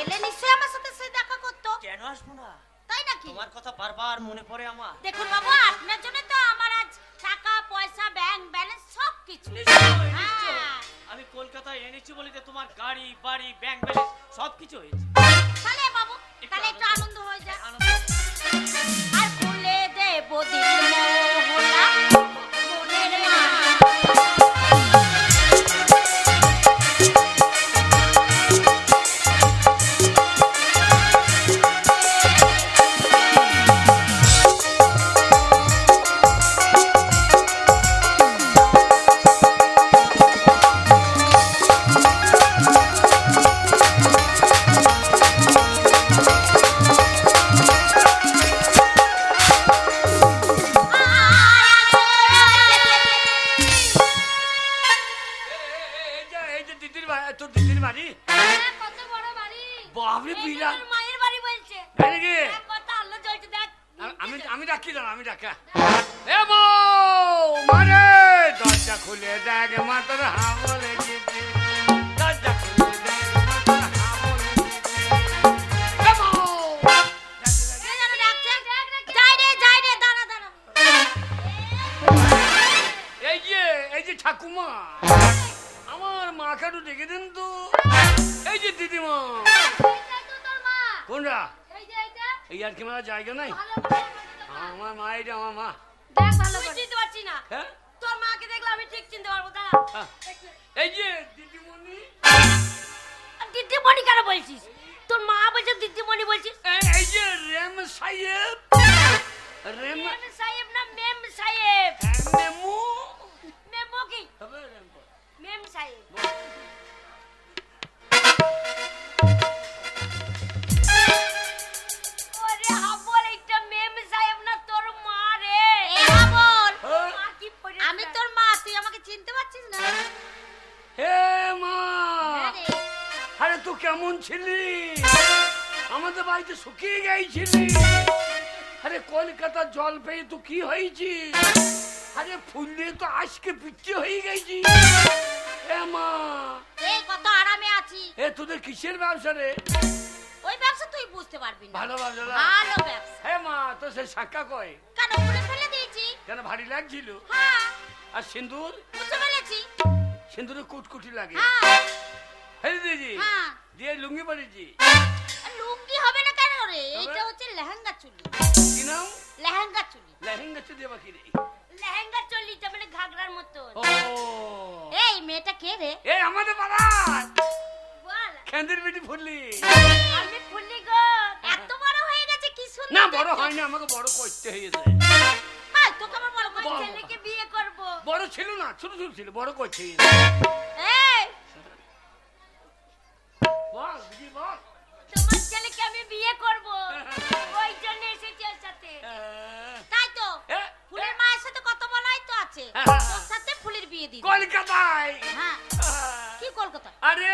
এলে নিশ্চয়ই আমার সাথে সে দেখা করতো, কেন আসবো না? তাই নাকি? তোমার কথা বারবার মনে পড়ে আমার। দেখুন বাবু, আপনার জন্য তো আমার আজ টাকা পয়সা ব্যাংক ব্যালেন্স সব কিছু। হ্যাঁ, আমি কলকাতায় এনেছি বলে যে তোমার গাড়ি বাড়ি ব্যাংক ব্যালেন্স সব কিছু হয়েছে। তাহলে বাবু তাহলে একটু আনন্দ হয়ে যায়। আনন্দ। আর খুলে দেব দিল মোহনা মনের মালা। এই যে দিদির তোর দিদির বাড়ি হ্যাঁ, কত বড় বাড়ি। বাপরে এই যে বিরাট তোর মায়ের বাড়ি বলছে। তাই নাকি? দেখ কত আলো জ্বলছে দেখ। আমি ডাকি দাঁড়া আমি ডাকা এ বউ মানে দরজা খুলে দেখ মা তোর হামলে গেছে দরজা খুলে দেখ মা তোর হামলে গেছে এ বউ কে যেন ডাকছে? যাই রে দাঁড়া দাঁড়া। এই যে ঠাকুমা আমার মাকে একটু ডেকে দেন তো এই যে দিদিমা এইটাই তো তোর মা। কোনটা এই যে এইটা। এই আর কি মারা জায়গা নাই ভালো করে দেখতে পার। আমার মা এটা আমার মা দেখ ভালো তুই করে। চিনতে পারছি না। হ্যাঁ তোর মাকে দেখলে আমি ঠিক চিনতে পারবো দাঁড়া। হ্যাঁ। এই যে দিদিমণি দিদিমণি কেন বলছিস? তোর মা বলছে দিদিমণি বলছিস? এই যে রেম সাহেব রেম মেম সাহেব না মেম সাহেব? মেমু মেমো কি? হবে রেম মেম সাহেব। ওরে হাবল এটা মেম সাহেব না তোর মা রে। এ হাবল হ্যাঁ? মা কি পড়ে? আমি তোর মা, তুই আমাকে চিনতে পারছিস না? হে মা হ্যাঁ রে। আরে তুই কেমন ছিলি আমাদের বাড়িতে শুকিয়ে গেছিলি আরে কলকাতা জল পেয়ে তুই কি হয়েছি আরে ফুললে তো আজকে পিচ্ছি হয়ে গেছি হে মা এই কত আরামে আছি। এ তোদের কিসের ব্যবসা রে ওই ব্যবসা তুই বুঝতে পারবি না। ভালো ব্যবসা না? ভালো ব্যবসা। হে মা তো সে শাখা কয় কেন উপরে ফেলে দিয়েছি? কেন ভারী লাগছিল হ্যাঁ আর সিন্দুর মুছে ফেলেছি। সিন্দুরে কুটকুটি লাগে হ্যাঁ হে দিদি হ্যাঁ। দিয়ে লুঙ্গি পরেছি আর লুঙ্গি হবে না কেন রে? এটা হচ্ছে লেহেঙ্গা চুলি। কি নাম লেহেঙ্গা চুলি। লেহেঙ্গা চুদি বাকি রে লেহেঙ্গা চুলিটা মানে ঘাগরার মতো। ও এই মেয়েটা কে রে? এই আমাদের পাড়া বল। খেন্দির বিটি ফুললি আমি ফুলি গো। এত বড় হয়ে গেছে কি সুন্দর। না বড় হয়নি আমাকে বড় করতে হয়েছে আয় তোকে আমার বড় করে বাবা। ছেলেকে বিয়ে করব। বড় ছিল না ছোট ছোট ছিল বড় করতে এই বল দিদি বল তোমার ছেলেকে আমি বিয়ে করব। ওই জন্য এসেছি ওর সাথে। তাই তো এ, ফুলের মায়ের সাথে কত বলাই তো আছে। হ্যাঁ। তোর সাথে ফুলের বিয়ে দিই। কলকাতায় হ্যাঁ কি কলকাতা? আরে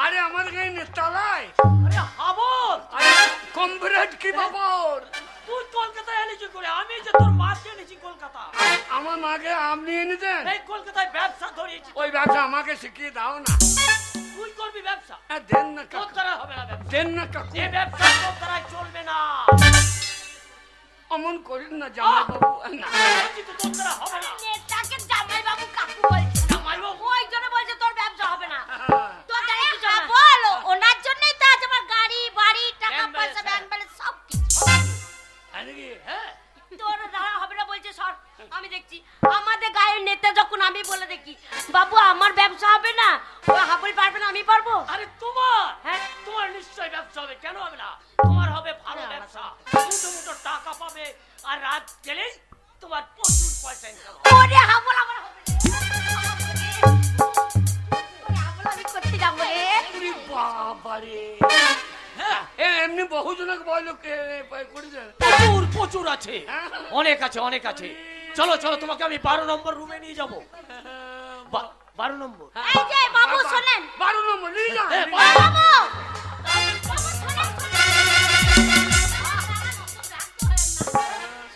আরে আমার গায়ে নেতালায় আরে হাবল, আরে কমরেড কি বাবর তুই কলকাতায় এনেছি করে, আমি যে তোর মাকে এনেছি কলকাতা। আমার মাকে আপনি এনে দেন এই কলকাতায় ব্যবসা ধরিয়েছি। ওই ব্যবসা আমাকে শিখিয়ে দাও না তুই করবি ব্যবসা, দেন না তোর কাকু দ্বারা হবে না ব্যবসা। দেন না কাকু এ ব্যবসা তোর দ্বারা চলবে না। অমন করেন না জামাই বাবু না বলছি তো তোর দ্বারা হবে না। নেতাকে জামাই বাবু কাকু বলছে। জামাইবাবু? ওই জন্য বলছে তোর ব্যবসা হবে না। হ্যাঁ। তোর দ্বারা কিছু হবে না। বলো ওনার জন্যই তো আজ আমার গাড়ি বাড়ি টাকা ব্যাংক পয়সা ব্যালেন্স, ব্যাংক ব্যালেন্স সব কিছু। আরে কি হ্যাঁ, তোর দ্বারা হবে না বলছে সর। আমি দেখছি আমাদের গায়ের নেতা যখন আমি বলে দেখি বাবু আমার ব্যবসা হবে না, ও হাবল পারবে না, আমি পারবো। আরে তোমার, হ্যাঁ তোমার নিশ্চয় ব্যবসা হবে, কেন হবে না? তোমার হবে ভালো ব্যবসা, মুঠো মুঠো টাকা পাবে, আর রাত গেলেই তোমার প্রচুর পয়সা ইনকাম হবে। ওরে হাবল আমার হবে না। ওরে হাবল আমি করতে যাবো রে। ওরে বাবারে হ্যাঁ, এমনি বহুজনকে বলো করেছেন প্রচুর প্রচুর আছে, হ্যাঁ। অনেক আছে অনেক আছে। চলো চলো, তোমাকে আমি 12 নম্বর রুমে নিয়ে যাবো। 12 নম্বর। এই যে বাবু শোনেন। 12 নম্বর নিয়ে যান হ্যাঁ, নিয়ে যান। বাবু বাবু শোনেন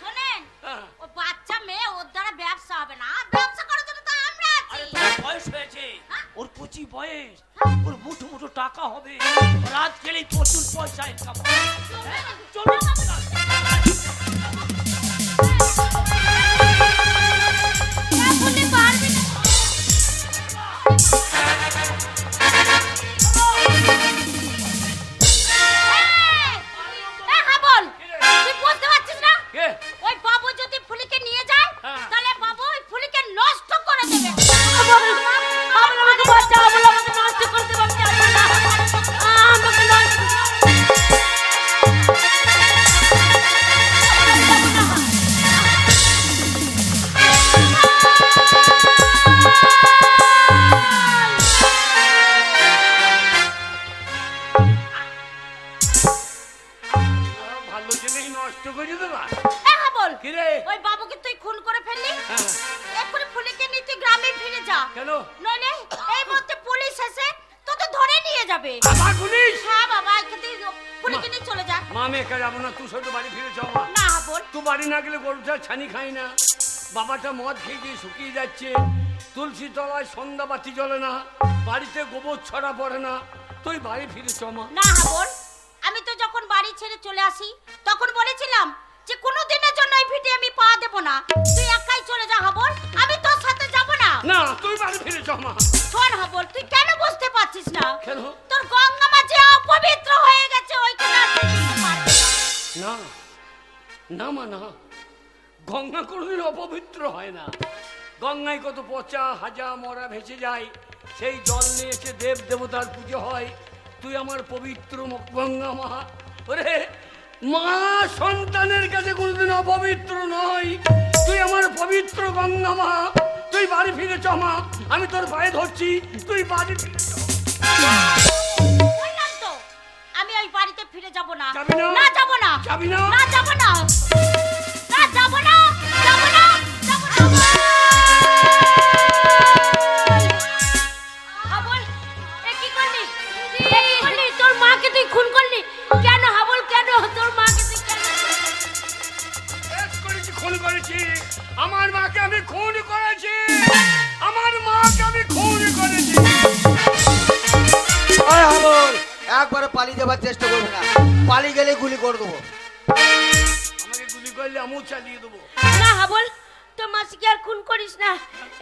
শোনেন। হ্যাঁ। ও বাচ্চা মেয়ে, ওর দ্বারা ব্যবসা হবে না। ব্যবসা করার জন্য তো আমরা আরে আছি। তোমার বয়স হয়েছে, ওর কচি বয়স, ওর মুঠো মুঠো টাকা হবে, রাত গেলেই প্রচুর পয়সা ইনকাম হবে। চলো আপনি পারবেন না। নইলে এই মুহূর্তে পুলিশ এসে তোকে ধরে নিয়ে যাবে। আবার পুলিশ? হ্যাঁ বাবা, এখান থেকে পুলিশকে নিয়ে চলে যা। মা আমি একা যাবো না, তুই শুধু বাড়ি ফিরে যাও মা। না হাবল, তুই বাড়ি না গেলে গরুটা ছানি খাই না, বাবাটা মদ খেয়ে গিয়ে শুকিয়ে যাচ্ছে, তুলসী তলায় সন্ধ্যা বাতি জ্বলে না, বাড়িতে গোবর ছড়া পড়ে না, তুই বাড়ি ফিরে চ মা। না হাবল, আমি তো যখন বাড়ি ছেড়ে চলে আসি তখন বলেছিলাম যে কোনো দিনের জন্য এই ভিটে আমি পা দেব না, তুই একাই চলে যা হাবল, আমি তোর সাথে যাব না। না তুই বাড়ি ফিরে চ মা। শোন হাবল, তুই কেন বুঝতে পারছিস না? কেন? তোর গঙ্গা মা যে অপবিত্র হয়ে গেছে, ওইখানে আর তুই যেতে পারবি না। না না মা না, গঙ্গা কোনোদিন অপবিত্র হয় না। গঙ্গায় কত পচা হাজা মরা ভেসে যায়, সেই জল নিয়ে এসে দেব দেবতার পুজো হয়। তুই আমার পবিত্র গঙ্গা মা। ওরে মা সন্তানের কাছে কোনোদিন অপবিত্র নয়, তুই আমার পবিত্র গঙ্গা মা। তুই বাড়ি ফিরে চ মা, আমি তোর পায়ে ধরছি, তুই বাড়ি ফিরে চ। বললাম তো আমি ওই বাড়িতে ফিরে যাব না। যাবি না? না যাব না। যাবি না? না যাব না। না যাব না। যাব না। যাব না। হাবল, এ কি করলি? এ কি করলি? তোর মাকে তুই খুন করলি কেন হাবল? কেন তোর মাকে তুই কেন? বেশ করেছি, খুন করেছি। আমার মাকে আমি খুন করেছি, আমার মাকে আমি খুন করেছি। আয় হাবল, একবারে পালিয়ে যাবার চেষ্টা করবি না, পালিয়ে গেলে গুলি করে দেবো। আমাকে গুলি করলে আমিও চালিয়ে দেবো। না হাবল, তোর মাসিকে আর খুন করিস না,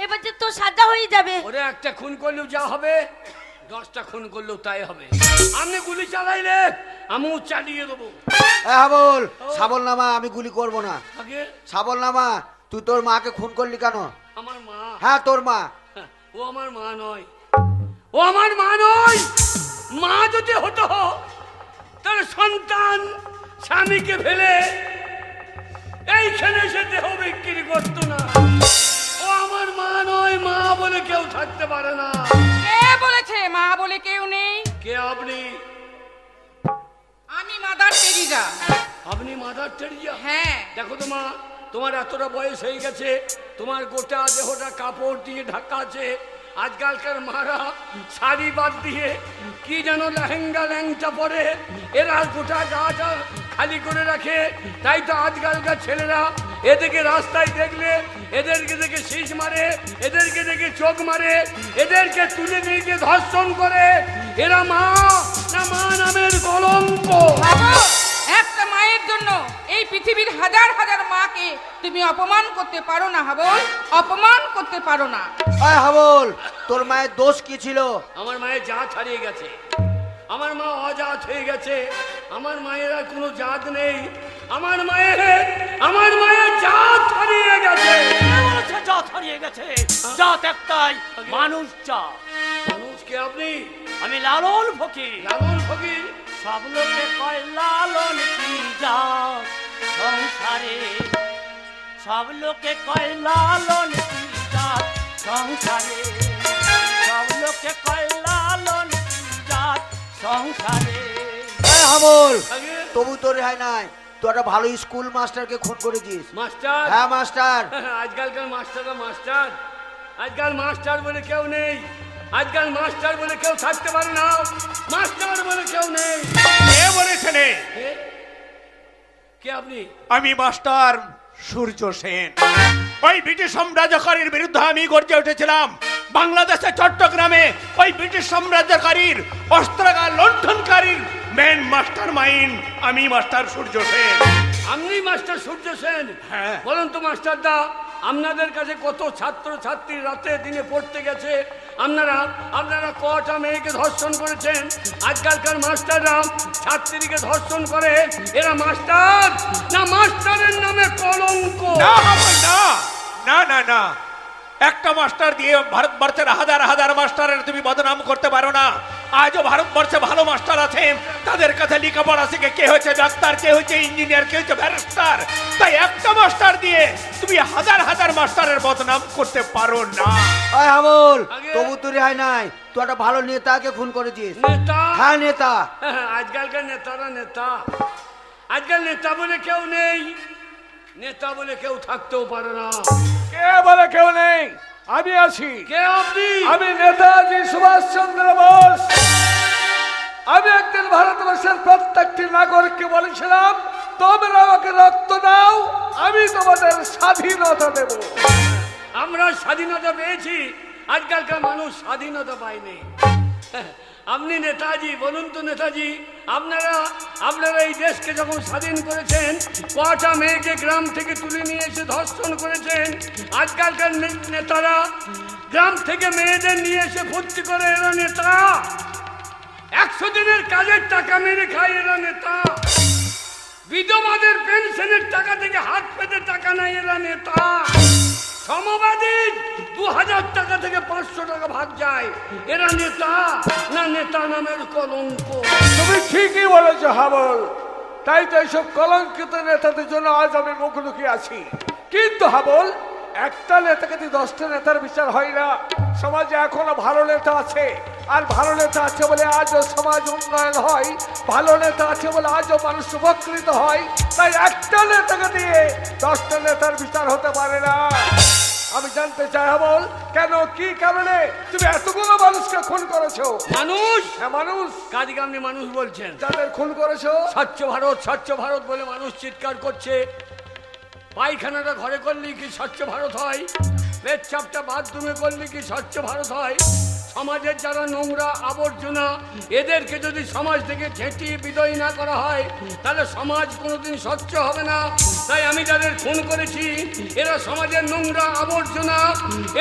এবার যে তোর সাজা হয়ে যাবে। ওরে একটা খুন করলেও যা হবে, 10টা খুন করলেও তাই হবে। আপনি গুলি চালাইলে আমিও চালিয়ে দেবো। হাবল, সাবল নামা, আমি গুলি করব না। আগে সাবল নামা, তুই তোর মাকে খুন করলি কেন? আমার মা, হ্যাঁ তোর মা। ও আমার মা নয়, ও আমার মা নয়। মা যদি হতো তাহলে সন্তান স্বামীকে ফেলে এইখানে এসে দেহ বিক্রি করতো না। ও আমার মা নয়, মা বলে কেউ থাকতে পারে না। কে বলেছে মা বলে কেউ নেই? কে আপনি? আমি মাদার টেরিজা। আপনি মাদার টেরিজা? হ্যাঁ। দেখো তো মা, তোমার এতটা বয়স হয়ে গেছে, তোমার গোটা দেহটা কাপড় দিয়ে ঢাকা আছে। আজকালকার মারা শাড়ি বাদ দিয়ে কি যেন লেহেঙ্গা ল্যাংটা পরে, এরা গোটা গাটা খালি করে রাখে। তাই তো আজকালকার ছেলেরা এদেরকে রাস্তায় দেখলে এদেরকে দেখে শীষ মারে, এদেরকে দেখে চোখ মারে, এদেরকে তুলে নিয়ে গিয়ে ধর্ষণ করে। এরা মা না, মা নামের কলঙ্ক। বাবা, একটা মায়ের জন্য এই পৃথিবীর হাজার হাজার মাকে তুমি অপমান করতে পারো না হাবল, অপমান করতে পারো না। আয় হাবল, তোর মায়ের দোষ কি ছিল? আমার মায়ের জাত হারিয়ে গেছে, আমার মা অজাত হয়ে গেছে, আমার মায়ের আর কোনো জাত নেই। আমার মায়ের জাত হারিয়ে গেছে। জাত হারিয়ে গেছে, জাত একটাই, মানুষ জাত। মানুষকে আপনি? আমি লালন ফকির। লালন ফকির? সব লোকে কয় লালন কি জাত সংসারে, সব লোকে কয় লালন কি জাত সংসারে, সব লোকে কয় লালন কি জাত সংসারে। আয় হাবল, আগে তবু তোর রেহাই নাই, তুই একটা ভালো স্কুল মাস্টারকে খুন করেছিস। মাস্টার? হ্যাঁ মাস্টার। আজকালকার মাস্টাররা মাস্টার, আজকাল মাস্টার বলে কেউ নেই, আজকাল মাস্টার বলে কেউ থাকতে পারে না, মাস্টার বলে কেউ নেই। কে বলেছে নেই? কে আপনি? আমি মাস্টার সূর্য সেন। ওই ব্রিটিশ সাম্রাজ্যকারীর বিরুদ্ধে আমি গর্জে উঠেছিলাম। বাংলাদেশের চট্টগ্রামে ওই ব্রিটিশ সাম্রাজ্যকারীর অস্ত্রাগার লুণ্ঠনকারীর মেন মাস্টার মাইন্ড আমি মাস্টার সূর্য সেন। আপনি মাস্টার সূর্য সেন? হ্যাঁ। বলুন তো মাস্টার দা, আপনাদের কাছে কত ছাত্র ছাত্রী রাতে দিনে পড়তে গেছে, আপনারা কটা মেয়েকে ধর্ষণ করেছেন? আজকালকার মাস্টাররা ছাত্রীকে ধর্ষণ করে, এরা মাস্টার না মাস্টারের নামে কলঙ্ক? না হাবল, না না না না, একটা মাস্টার দিয়ে ভারতবর্ষের হাজার হাজার মাস্টারের তুমি বদনাম করতে পারো না। আজও ভারতবর্ষে ভালো মাস্টার আছে, তাদের কাছে লেখাপড়া শিখে কে হয়েছে ডাক্তার, কে হয়েছে ইঞ্জিনিয়ার, কে হয়েছে ব্যারিস্টার। তাই একটা মাস্টার দিয়ে তুমি হাজার হাজার মাস্টারের বদনাম করতে পারো না। আয় হাবল, আগে- তবু তোর রেহাই নাই, তুই একটা ভালো নেতাকে খুন করেছিস। নেতা? হ্যাঁ নেতা। আজকালকার নেতারা নেতা, আজকাল নেতা বলে কেউ নেই, নেতা বলে কেউ থাকতেও পারে না। কে বলে কেউ নেই? আমি আছি। কে আপনি? আমি নেতাজি সুভাষচন্দ্র বোস। আমি একদিন ভারতবর্ষের প্রত্যেকটি নাগরিককে বলেছিলাম, তোমরা আমাকে রক্ত দাও, আমি তোমাদের স্বাধীনতা দেব। আমরা স্বাধীনতা পেয়েছি, আজকালকার মানুষ স্বাধীনতা পায়নি। আপনি নেতাজি, বলুন তো নেতাজি, আপনারা এই দেশকে যখন স্বাধীন করেছেন, কটা মেয়েকে গ্রাম থেকে তুলে নিয়ে এসে ধর্ষণ করেছেন। আজকালকার নেতারা গ্রাম থেকে মেয়েদের নিয়ে এসে ফুর্তি করে, এরা নেতা। 100 দিনের কাজের টাকা মেরে খায়, এরা নেতা। বিধবাদের পেনশনের টাকা থেকে হাত পেতে টাকা নেয়, এরা নেতা। সমবাদী 2000 টাকা থেকে 500 টাকা ভাগ যায়, এরা নেতা না নেতা নামের কলঙ্ক। তুমি ঠিকই বলেছো হাবল। তাই তো এইসব কলঙ্কিত নেতাদের জন্য আজ আমি মুখোমুখি আছি। কিন্তু হাবল, একটা নেতাকে 10টা নেতার বিচার হয় না। সমাজে এখনো ভালো নেতা আছে, আর ভালো নেতা আছে বলে আজও সমাজ উন্নয়ন হয়, ভালো নেতা আছে বলে আজও মানুষ উপকৃত হয়। তাই একটা নেতাকে দিয়ে 10টা নেতার বিচার হতে পারে না। আমি জানতে চাই হাবল, কেন, কি কারণে তুমি এতগুলো মানুষকে খুন করেছো? মানুষ? হ্যাঁ মানুষ। কাদিকে আপনি মানুষ বলছেন? যাদের খুন করেছো। স্বচ্ছ ভারত, স্বচ্ছ ভারত বলে মানুষ চিৎকার করছে। পায়খানাটা ঘরে করলে কি স্বচ্ছ ভারত হয়? পেচ্ছাপটা বাথরুমে করলে কি স্বচ্ছ ভারত হয়? সমাজের যারা নোংরা আবর্জনা, এদেরকে যদি সমাজ থেকে ঝেঁটিয়ে বিদায় না করা হয়, তাহলে সমাজ কোনোদিন স্বচ্ছ হবে না। তাই আমি যাদের খুন করেছি, এরা সমাজের নোংরা আবর্জনা,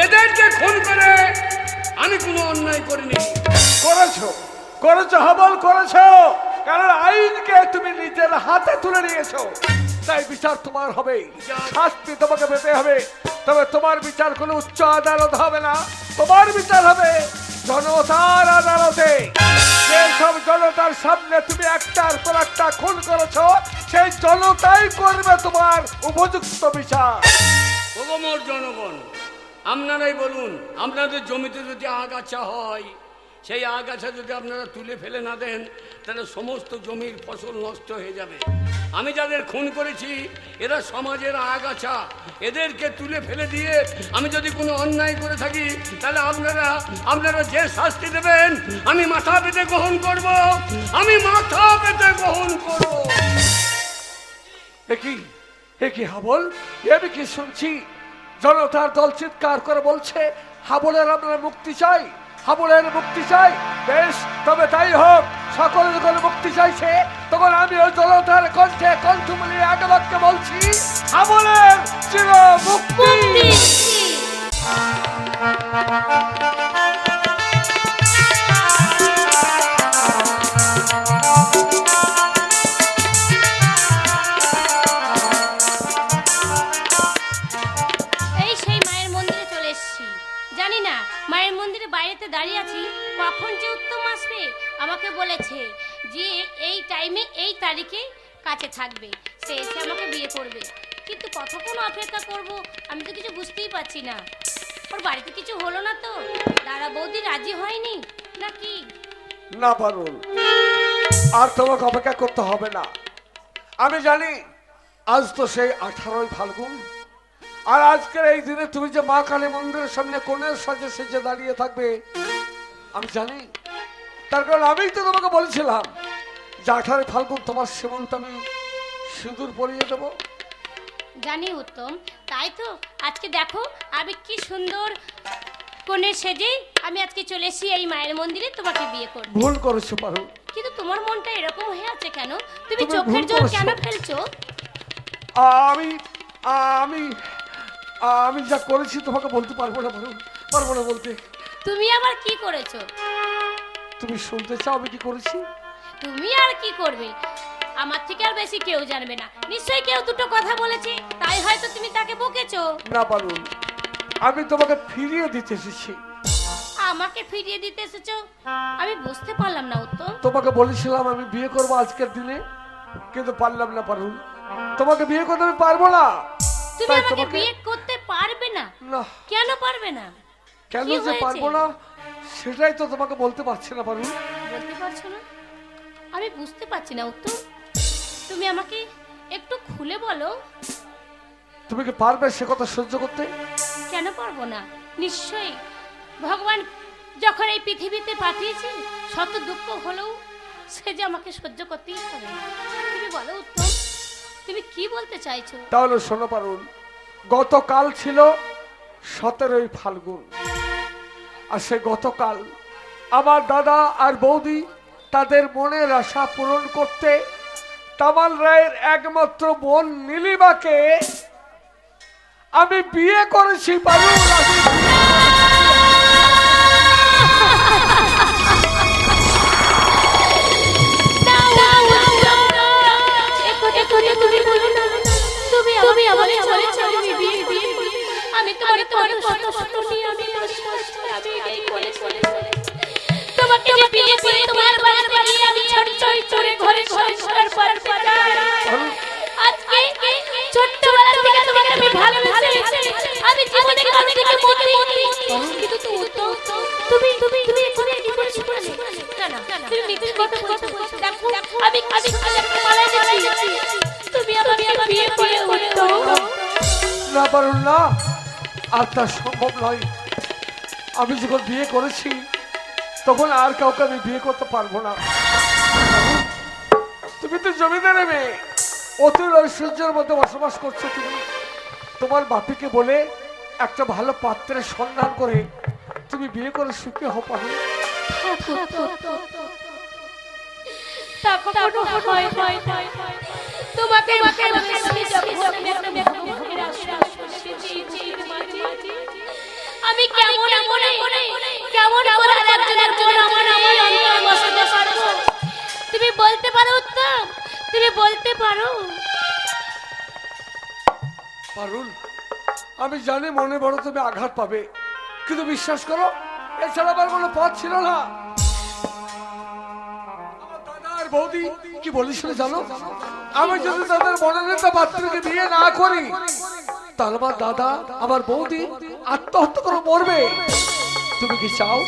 এদেরকে খুন করে আমি কোনো অন্যায় করিনি। করেছো, করেছো হাবল, করেছো। কারণ আইনকে তুমি নিজের হাতে তুলে নিয়েছো। তাই বিচার তোমার হবে, শাস্তি তোমাকে পেতে হবে। তবে তোমার বিচার কোনো উচ্চ আদালত হবে না, তোমার বিচার হবে জনতার আদালতে। যেসব জনতার সামনে তুমি একটার পর একটা খুন করেছো, সেই জনতাই করবে তোমার উপযুক্ত বিচার। ওগো মোর জনগণ, আপনারাই বলুন, আপনাদের জমিতে যদি আগাছা হয়, সেই আগাছা যদি আপনারা তুলে ফেলে না দেন, তাহলে সমস্ত জমির ফসল নষ্ট হয়ে যাবে। আমি যাদের খুন করেছি, এরা সমাজের আগাছা, এদেরকে তুলে ফেলে দিয়ে আমি যদি কোনো অন্যায় করে থাকি, তাহলে আপনারা যে শাস্তি দেবেন আমি মাথা পেতে গ্রহণ করব, আমি মাথা পেতে গ্রহণ করব। একই হাবল, আমি কি শুনছি জনতার দল চিৎকার করে বলছে হাবলের আমরা মুক্তি চাই, হাবলের মুক্তি চাই। বেশ, তবে তাই হোক। সকলে যখন মুক্তি চাইছে, তখন আমি ওই জনতার কণ্ঠে কণ্ঠ মিলিয়ে এক বাক্যে বলছি, হাবলের চির মুক্তি। জানি না মায়ের মন্দিরে বাইরেতে দাঁড়িয়ে আছি, কখন যে উত্তম আসবে। আমাকে বলেছে যে এই টাইমে এই তারিখে কাছে থাকবে, সে এসে আমাকে বিয়ে করবে। কিন্তু কতক্ষণ অপেক্ষা করব আমি তো কিছু বুঝতেই পারছি না। ওর বাড়িতে কিছু হলো না তো? দাদা বৌদি রাজি হয়নি নাকি? না পারুল, আর তোমাকে অপেক্ষা করতে হবে না। আমি জানি আজ তো সেই 18ই ফাল্গুন, আর আজকের এই দিনে তুমি যে মা কালী মন্দিরের সামনে কোণের সাজে সেজে দাঁড়িয়ে থাকবে আমি জানি। তার কারণ আমিই তো তোমাকে বলেছিলাম যে 18ই ফাল্গুন তোমার সীমন্ত আমি সিঁদুর পরিয়ে দেবো। জানি উত্তম, তাই তো আজকে দেখো আমি কি সুন্দর কোণে সেজে আমি আজকে চলে এসেছি এই মায়ের মন্দিরে তোমাকে বিয়ে করব। ভুল করেছো পারুল। কিন্তু তোমার মনটা এরকম হয়ে আছে কেন? তুমি চোখের জল কেন ফেলছো? আমি আমি আমি যা করেছি তোমাকে বলতে পারবো না পারুল, পারবো না বলতে। তুমি আবার কি করেছো? তুমি শুনতে চাও আমি কি করেছি? তুমি আর কি করবে? আমার থেকে আর বেশি কেউ জানবে না। নিশ্চয়ই কেউ দুটো কথা বলেছে, তাই হয়তো তুমি তাকে বকেছো। না পারুল, আমি তোমাকে ফিরিয়ে দিতে এসেছি। আমাকে ফিরিয়ে দিতে এসেছো? আমি বুঝতে পারলাম না উত্তম। তোমাকে বলেছিলাম আমি বিয়ে করবো আজকের দিনে, কিন্তু পারলাম না পারুল। তোমাকে বিয়ে করতে আমি পারবো না। তুমি আমাকে বিয়ে করতে পারবে না? না। কেন পারবে না? কেন যে পারবো না সেটাই তো তোমাকে বলতে পারছি না পারুল। বলতে পারছো না? আমি বুঝতে পারছি না উত্তম, তুমি আমাকে একটু খুলে বলো। তুমি কি পারবে সে কথা সহ্য করতে? কেন পারবো না? নিশ্চয়ই ভগবান যখন এই পৃথিবীতে পাঠিয়েছে শত দুঃখ হলেও সে যে আমাকে সহ্য করতেই হবে। তুমি বলো উত্তম, তুমি কি বলতে চাইছো? তাহলে শোনো পারুল, গতকাল ছিল 17ই ফাল্গুন, আর সে গতকাল আমার দাদা আর বৌদি তাদের মনের আশা পূরণ করতে তামাল রায়ের একমাত্র বোন নীলিমাকে আমি বিয়ে করেছি পারুল। আমি তোমার কথা শুনি, আমি এই করে তোমাকে বিয়ে করে তোমার বাড়িতে গিয়ে আমি ছটছট করে ঘরে সংসার করতে চাই। আজকে ছোট্টবেলা থেকে তোমাকে আমি ভালোবেসেছি, আমি জীবনে কাছ থেকে মরে কিন্তু তুমি এখন কি করছো? না তুমি মিথ্যে কথা বলছো। দেখো আমি মারা গেছি, তুমি আমাকে বিয়ে করে উঠো না পারুল না, আর তা সম্ভব নয়। আমি যখন বিয়ে করেছি তখন আর কাউকে আমি বিয়ে করতে পারবো না। তুমি তো জমিদারের মেয়ে, অতুল ঐশ্বর্যের মধ্যে বসবাস করছো। তুমি তোমার বাপিকে বলে একটা ভালো পাত্রের সন্ধান করে তুমি বিয়ে করে সুখী হও পারো। তোমাকে আমি কেমন তুমি বলতে পারো উত্তম, তুমি বলতে পারো? পারুল, আমি জানি মনে বড় তুমি আঘাত পাবে, কিন্তু বিশ্বাস করো এছাড়া আমার কোনো পথ ছিল না। আমার দাদা আর বৌদি কি বলেছিল জানো? আমি যদি তাদের মনোনীত পাত্রকে বিয়ে না করি তাহলে আমার দাদা আমার বৌদি আত্মহত্যা করে মরবে। তুমি কি চাও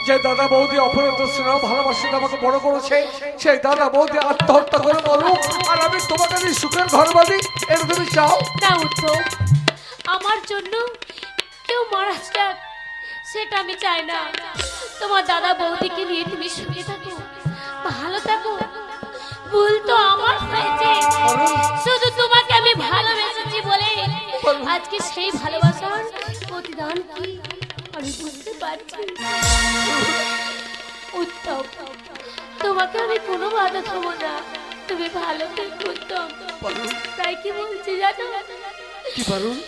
যে দাদা বৌদি অপরন্ত স্নেহ ভালোবাসে আমাকে বড় করেছে, সেই দাদা বৌদি আত্মহত্যা করে মরুক আর আমি তোমাকে সুখের ঘর বাঁধি? এটা তুমি চাও? না উত্তম, আমার জন্য কেউ মারা যাক সেটা আমি চাই না। তোমার দাদা বৌদিকে নিয়ে তুমি সুখে থাকো, ভালো থাকো। ভুল তো আমার হয়েছে, শুধু তোমাকে আমি ভালোবেসেছি বলে আজকে সেই ভালোবাসার প্রতিদান কি আমি বুঝতে পারছি। উত্তম, তোমাকে আমি কোনো বাধা দেবো না, তুমি ভালো থেকো উত্তম। তাই কি বলছি জানো? কি পারুল?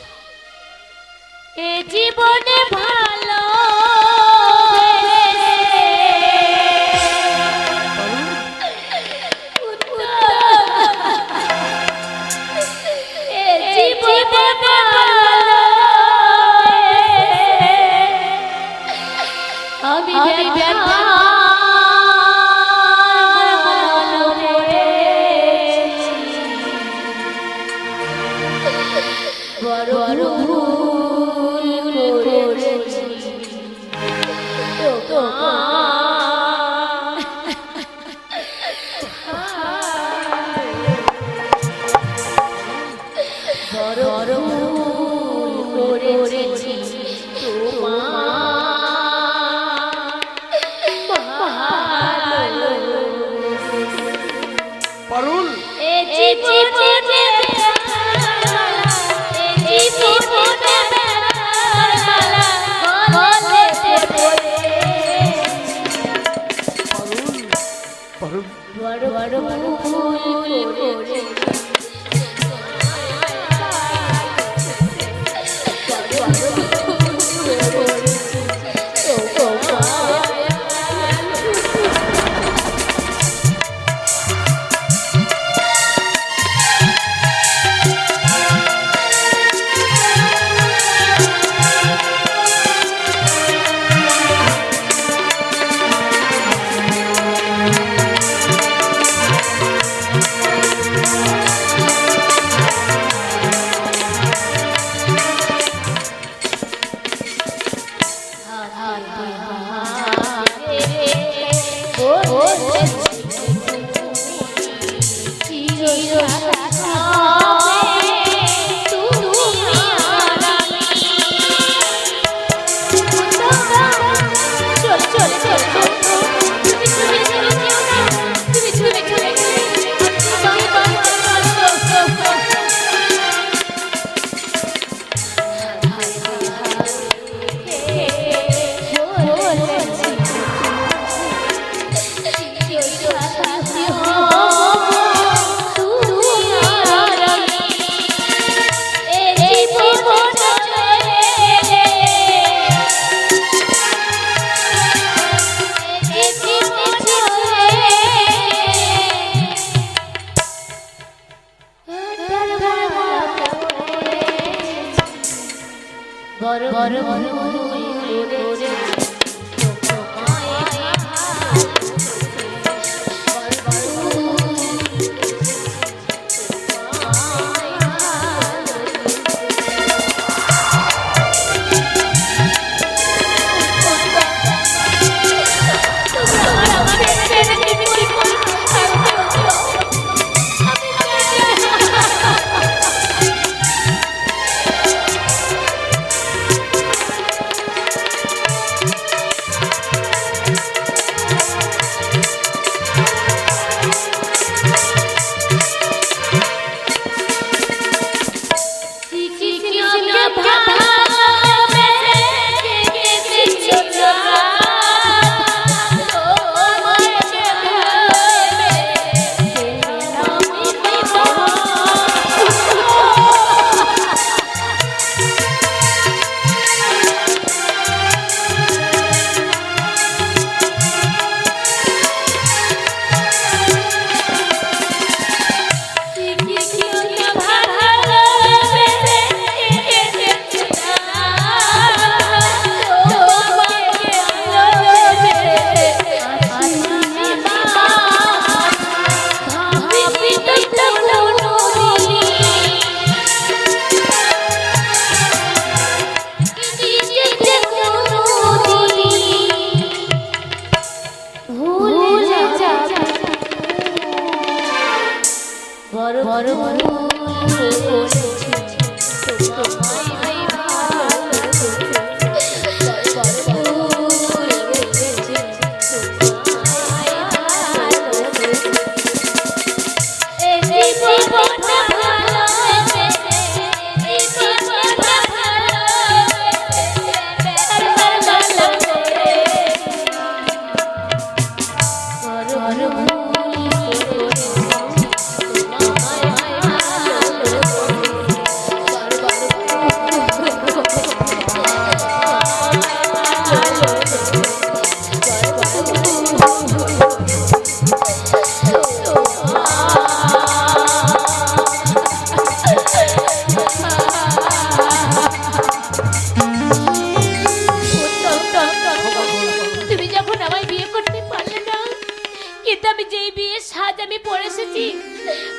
এ জীবনে ভালো পারুল,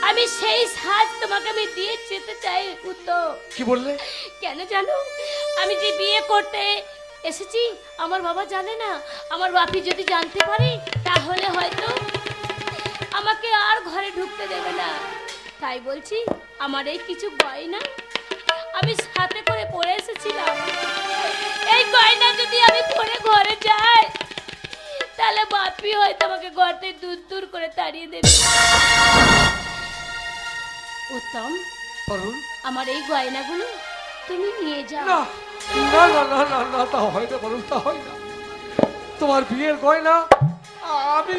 আমি সেই সাজ তোমাকে আমি দিয়ে যেতে চাই উত্তম। কি বললে? কেন জানো, আমি যে বিয়ে করতে এসেছি আমার বাবা জানে না। আমার বাপি যদি জানতে পারে তাহলে হয়তো আমাকে আর ঘরে ঢুকতে দেবে না। তাই বলছি আমার এই কিছু গয়না আমি সাথে করে পরে এসেছিলাম। এই গয়না যদি আমি পরে ঘরে যাই তাহলে বাপি হয়তো আমাকে ঘর থেকে দূর দূর করে তাড়িয়ে দেবে। উত্তম, আমার এই গয়নাগুলো তুমি নিয়ে যাও। না না না না না, তা হয় না বলুন, তা হয় না। তোমার বিয়ের গয়না আমি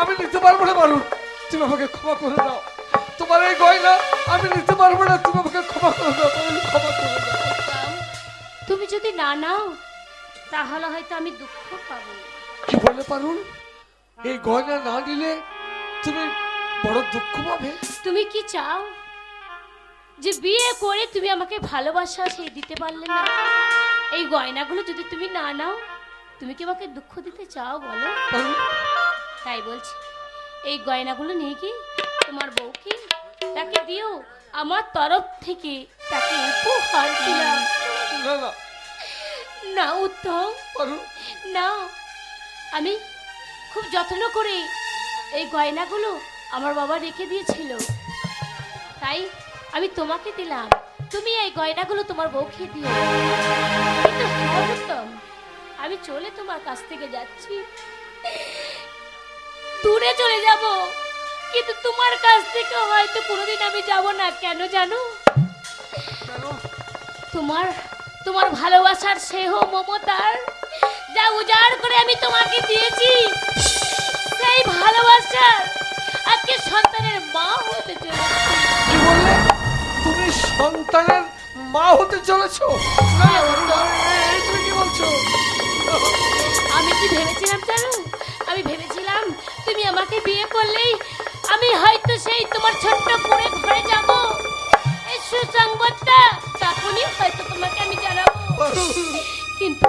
আমি নিতে পারবো না বলুন, তুমি আমাকে ক্ষমা করে দাও। তোমার এই গয়না আমি নিতে পারবো না, তুমি আমাকে ক্ষমা করে দাও, ক্ষমা করে দাও। তুমি যদি না নাও তাহলে হয়তো আমি দুঃখ পাবো। কি বললে পারুন? এই গয়না না নিলে তুমি বড় দুঃখ পাবে? তুমি কি চাও যে বিয়ে করে তুমি আমাকে ভালোবাসা সেই দিতে পারলে না? এই গয়নাগুলো যদি তুমি না নাও তুমি কি আমাকে দুঃখ দিতে চাও বলো? তাই বলছি এই গয়নাগুলো নিয়ে কি তোমার বউকে তাকে দিও, আমার তরফ থেকে তাকে উপহার দিলাম। না না না উত্তম, না, আমি খুব যত্ন করে এই গয়নাগুলো আমার বাবা রেখে দিয়েছিল, তাই আমি তোমাকে দিলাম। তুমি এই গয়নাগুলো তোমার বউকে দিও। কিন্তু হ্যাঁ উত্তম, আমি চলে তোমার কাছ থেকে যাচ্ছি, দূরে চলে যাব, কিন্তু তোমার কাছ থেকে হয়তো কোনোদিন আমি যাব না। কেন জানো? তোমার ভালোবাসার স্নেহ মমতার যা উজাড় করে আমি তোমাকে দিয়েছি, সেই ভালোবাসার আজকে সন্তানের মা হতে চলেছি। কি বললে? তুমি সন্তানের মা হতে চলেছো? তুমি কি বলছো? আমি কি ভেবেছিলাম জানো? আমি ভেবেছিলাম তুমি আমাকে বিয়ে করলেই আমি হয়তো সেই তোমার ছোট্ট করে ঘরে যাব, এই সুসংবাদটা তখনই হয়তো তোমাকে আমি জানাবো। কিন্তু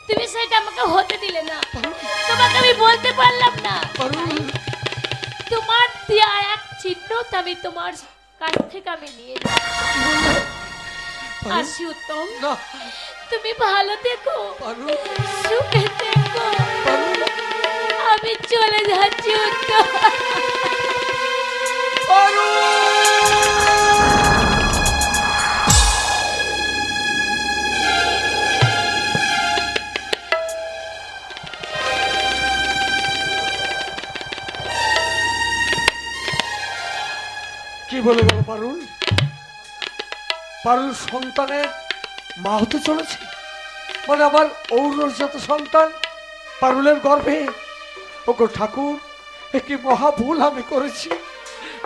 তুমি সেটা আমাকে হতে দিলে না, তোমাকে আমি বলতে পারলাম না। তোমার দেয়া এক চিহ্ন আমি তোমার কাছ থেকে আমি নিয়ে যাই। আসি উত্তম, না তুমি ভালো থেকো, পারু, সুখে থেকো। আমি চলে যাচ্ছি উত্তম। পারু। কি বলে বলো পারুল? পারুল সন্তানের মা হতে চলেছে, মানে আমার ঔরসজাত সন্তান পারুলের গর্ভে। ওগো ঠাকুর, এ কি মহা ভুল আমি করেছি,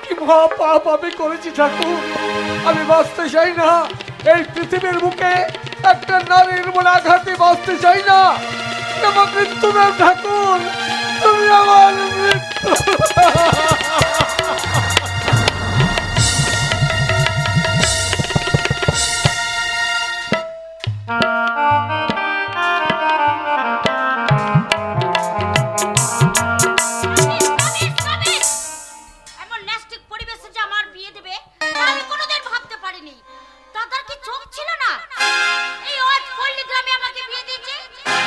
কি মহা পাপ আমি করেছি ঠাকুর। আমি বাঁচতে চাই না এই পৃথিবীর বুকে, একটা নারীর মনে আঘাতে বাঁচতে চাই না। আমার মৃত্যু নাম ঠাকুর, তুমি আমার মৃত্যু। এমন ন্যাস্টিক পরিবেশে যে আমার বিয়ে দেবে তা আমি কোনোদিন ভাবতে পারিনি। দাদার কি চোখ ছিল না? এই ওই পল্লী গ্রামে আমাকে বিয়ে দিয়েছে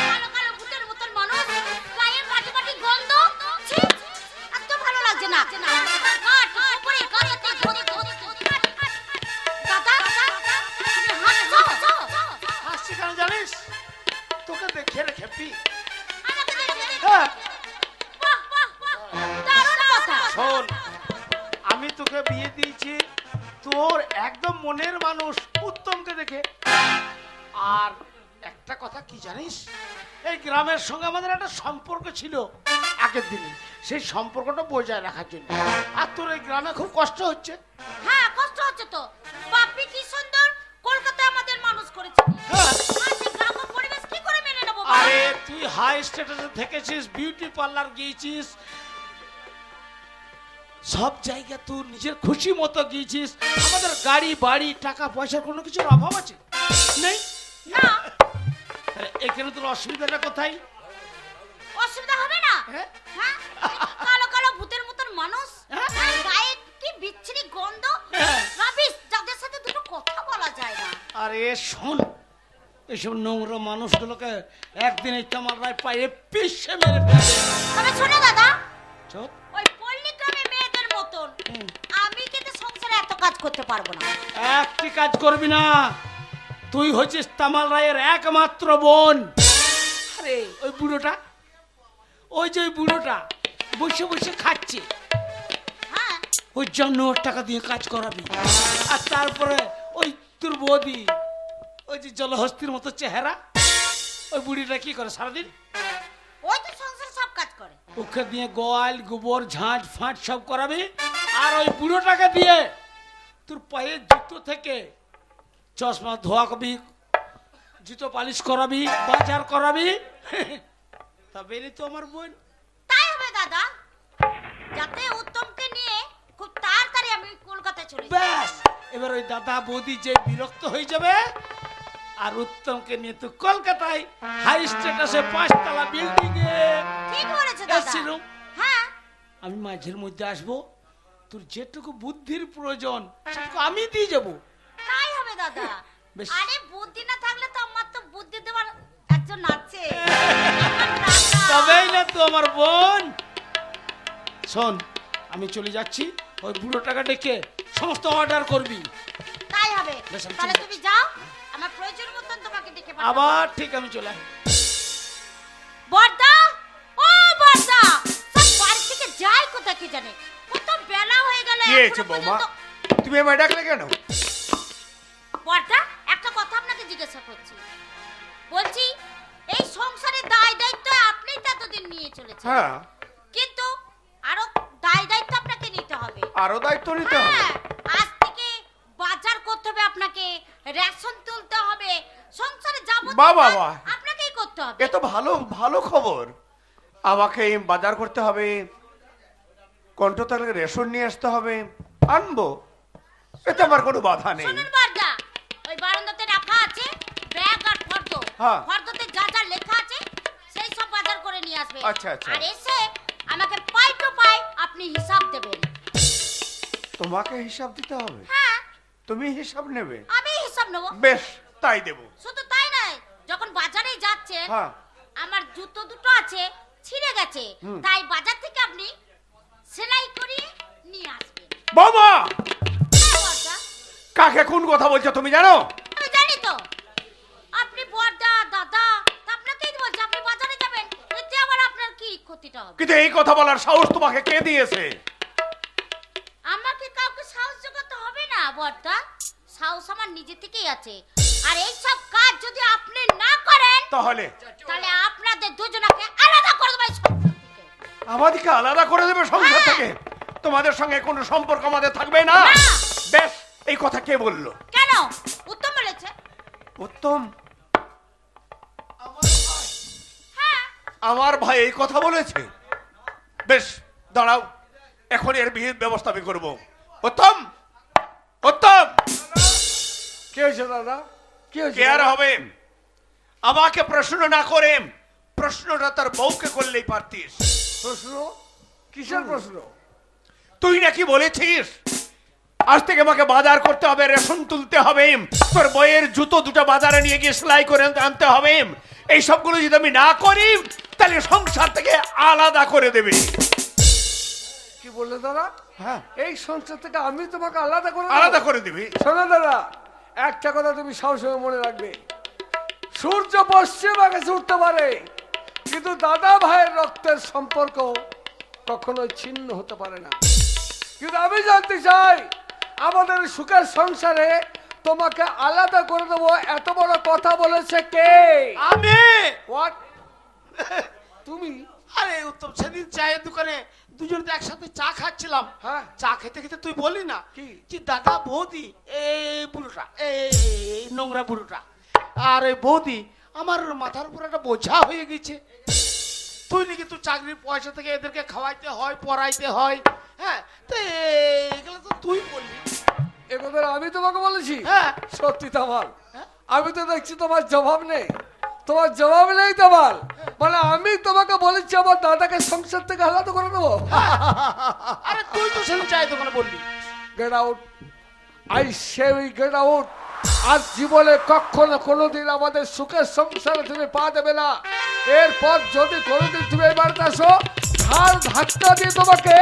কালো কালো ভূতের মতন মানুষ, গায়ে মাটি মাটি গন্ধ। ছি, এত ভালো লাগছে না। কাট উপরে গাছতে ধরে দাদা তুমি হাসছো? হাসছি কেন জানিস? তোকে দেখে রে খেপি। আমাকে দেখে হ্যাঁ, বাহ বাহ বাহ, দারুণ কথা। শোন, আমি তোকে বিয়ে দিয়েছি তোর একদম মনের মানুষ উত্তমকে দেখে। আর একটা কথা কি জানিস, এই গ্রামের সঙ্গে আমাদের একটা সম্পর্ক ছিল আগের দিনে, সেই সম্পর্কটা বজায় রাখার জন্য। আর তোর এই গ্রামে খুব কষ্ট হচ্ছে। হ্যাঁ, কষ্ট হচ্ছে তো। বাপি কি সুন্দর কলকাতায় আমাদের মানুষ করেছে। হ্যাঁ। আর সেই গ্রাম্য পরিবেশ কি করে মেনে নেবো বলো? আরে তুই হাই স্ট্যাটাসে থেকেছিস, বিউটি পার্লার গিয়েছিস, সব জায়গা তুই নিজের খুশি মতো গিয়েছিস। আমাদের গাড়ি বাড়ি টাকা পয়সার কোনো কিছুর অভাব আছে নেই? না, তাহলে এখানে তোর অসুবিধাটা কোথায়? অসুবিধা হবে না। হ্যাঁ? হ্যাঁ, কালো কালো ভূতের মতন মানুষ, হ্যাঁ। আর গায়ে কি বিচ্ছিরি গন্ধ, হ্যাঁ। রাবিশ, যাদের সাথে দুটো কথা বলা যায় না। আরে শোন, এসব নোংরা মানুষগুলোকে একদিন এই তামাল রায় পায়ে পিষে মেরে ফেলবে। তবে শোনো দাদা, চুপ। ওই পল্লী গ্রামে মেয়েদের মতন আমি কিন্তু সংসারে এত কাজ করতে পারবো না। একটি কাজ করবি না, তুই হচ্ছিস তামাল রায়ের একমাত্র বোন। আরে ওই বুড়োটা, ওই যে ওই বুড়োটা বসে বসে খাচ্ছে, হ্যাঁ, ওই জন্য ওর টাকা দিয়ে কাজ করাবি। আর তারপরে ওই তোর বৌদি, ওই যে জলহস্তির মতো চেহারা, ওই বুড়িটা কি করে সারাদিন? ওই তো সংসারে সব কাজ করে। ওকে দিয়ে গোয়াল গোবর ঝাঁট ফাঁট সব করাবি। আর ওই বুড়োটাকে দিয়ে তোর পায়ের জুতো থেকে চশমা ধোয়া করবি, জুতো পালিশ করাবি, বাজার করাবি। তবেই তো আমার বোন। তাই হবে দাদা, যাতে উত্তমকে নিয়ে খুব তাড়াতাড়ি আমি কলকাতায় চলে যাই। ব্যাস, এবার ওই দাদা বৌদি যে বিরক্ত হয়ে যাবে, আর উত্তমকে নিয়ে তুই কলকাতায় হাই স্ট্যাটাসে 5 তলা বিল্ডিং এ ঠিক বলেছো দাদা। এসছিলুম। হ্যাঁ, আমি মাঝের মধ্যে আসবো, তোর যেটুকু বুদ্ধির প্রয়োজন সেটুকু আমি দিয়ে যাবো। তাই হবে দাদা। বেশ। আরে বুদ্ধি না থাকলে তো আমার তো বুদ্ধি দেওয়ার একজন আছে। আমার দাদা। তবেই না তো আমার বোন। শোন, আমি চলে যাচ্ছি, ওই বুড়ো টাকা ডেকে সমস্ত অর্ডার করবি। তাই হবে। বেশ, আমি তাহলে চলে তুমি যাও, আমার প্রয়োজন মতন তোমাকে ডেকে পাঠাবো। আবার ঠিক আমি চলে আয়। বর্দা, ও বর্দা, সব বাড়ি থেকে যায় কোথায় কি জানে। কত বেলা হয়ে গেল কি হয়েছে বৌমা? তুমি আমায় ডাকলে কেন? বর্দা, একটা কথা আপনাকে জিজ্ঞাসা করছি। বলছি, এই সংসারে দায় দায়িত্ব আপনিই তো এতদিন নিয়ে চলেছেন। হ্যাঁ, কিন্তু আরো দায় দায়িত্ব আপনাকে নিতে হবে। আরো দায়িত্ব নিতে হবে। হ্যাঁ, আজ থেকে বাজার করতে হবে আপনাকে, রেশন তুলতে হবে, সংসারে যাবতীয় বাহ, বাহ, কাজ বাহ। আপনাকেই করতে হবে। এ তো ভালো ভালো খবর। আমাকে বাজার করতে হবে, কণ্ঠতালে রেশন নিয়ে আসতে হবে, আনবো, এতে আমার কোনো বাধা নেই। শুনুন বর্দা, ওই বারান্দাতে রাখা আছে ব্যাগ আর হ্যাঁ। ফর্দতে যা যা লেখা আছে সেই সব বাজার করে নিয়ে আসবেন। আচ্ছা, আচ্ছা। আর এসে আমাকে পাই টু পাই আপনি হিসাব দেবেন। তোমাকে হিসাব দিতে হবে? হ্যাঁ, তুমি হিসাব নেবে? আমি হিসাব নেব। বেশ, তাই দেব। শুধু তাই নয়, যখন বাজারে যাচ্ছেন হ্যাঁ। আমার জুতো দুটো আছে ছিঁড়ে গেছে, তাই বাজার থেকে আপনি সেলাই করিয়ে নিয়ে আসবেন। বাবা, হ্যাঁ, বড়দা। কাকে কোন কথা বলছো তুমি জানো? আমি জানি তো আপনি বড়দা দাদা, তা আপনাকেই তো বলছি আপনি বাজারে যাবেন, এতে আবার আপনার কি ক্ষতিটা হবে? কিন্তু এই কথা বলার সাহস তোমাকে কে দিয়েছে? আমাকে কাউকে সাহস জোগাতে হবে না বড়দা, সাহস আমার নিজে থেকেই আছে। আর এই সব কাজ যদি আপনি না করেন তাহলে আপনাদের দুজনকে আলাদা করে দেব এই সংসার থেকে। আমাদেরকে আলাদা করে দেবে সংসার হ্যাঁ। থেকে? তোমাদের সঙ্গে কোনো সম্পর্ক আমাদের থাকবে না। না। বেশ, এই কথা কে বললো? কেন? উত্তম বলেছে। উত্তম? হ্যাঁ, আমার ভাই এই কথা বলেছে? বেশ, দাঁড়াও, এখন এর বিহিত ব্যবস্থা আমি করবো। উত্তম, উত্তম, কি হয়েছে দাদা? কি হয়েছে? কে আর হবে? আমাকে প্রশ্ন না করে প্রশ্নটা তার বউকে করলেই পারতিস। প্রশ্ন? কিসের প্রশ্ন? তুই নাকি বলেছিস আজ থেকে আমাকে বাজার করতে হবে, রেশন তুলতে হবে, তোর বইয়ের জুতো দুটো বাজারে নিয়ে গিয়ে সেলাই করে আনতে হবে। এই সবগুলো যদি আমি না করি তাহলে সংসার থেকে আলাদা করে দেবে। কি বললে দাদা? হ্যাঁ, এই সংসার থেকে আমি তোমাকে আলাদা করে দেব? আলাদা করে দিবি? শোনো দাদা, একটা কথা তুমি সবসময় মনে রাখবে, সূর্য পশ্চিম আকাশে উঠতে পারে কিন্তু দাদা ভাইয়ের রক্তের সম্পর্ক কখনো ছিন্ন হতে পারে না। কিন্তু আমি জানতে চাই আমাদের সুখের সংসারে তোমাকে আলাদা করে দেবো এত বড় কথা বলেছে কে? আমি। হোয়াট? তুমি? আরে উত্তম, সেদিন চায়ের দোকানে দুজনে একসাথে চা খাচ্ছিলাম। হ্যাঁ। চা খেতে খেতে তুই বললি না কি? যে দাদা বৌদি এই বুড়োটা, এই নোংরা বুড়োটা, আর এই বৌদি আমার মাথার উপর একটা বোঝা হয়ে গেছে। তুই নাকি তুই চাকরির পয়সা থেকে এদেরকে খাওয়াইতে হয়, পড়াইতে হয়। হ্যাঁ, তো এগুলো তো তুই বললি। এ কথা আমি তোমাকে বলেছি? হ্যাঁ। সত্যি তামাল, হ্যাঁ? আমি তো দেখছি তোমার জবাব নেই। তোমার জবাব নেই তামাল, মানে আমি তোমাকে বলেছি আমার দাদাকে সংসার থেকে আলাদা করে দেবো। আরে তুই তো সেদিন চায়ের দোকানে বললি। Get out, I say get out. আজ জীবনে কখনো কোনোদিন আমাদের সুখের সংসারে তুমি পা দেবে না। এরপর যদি কোনোদিন তুমি এই বাড়িতে আসো, ঘাড় ধাক্কা দিয়ে তোমাকে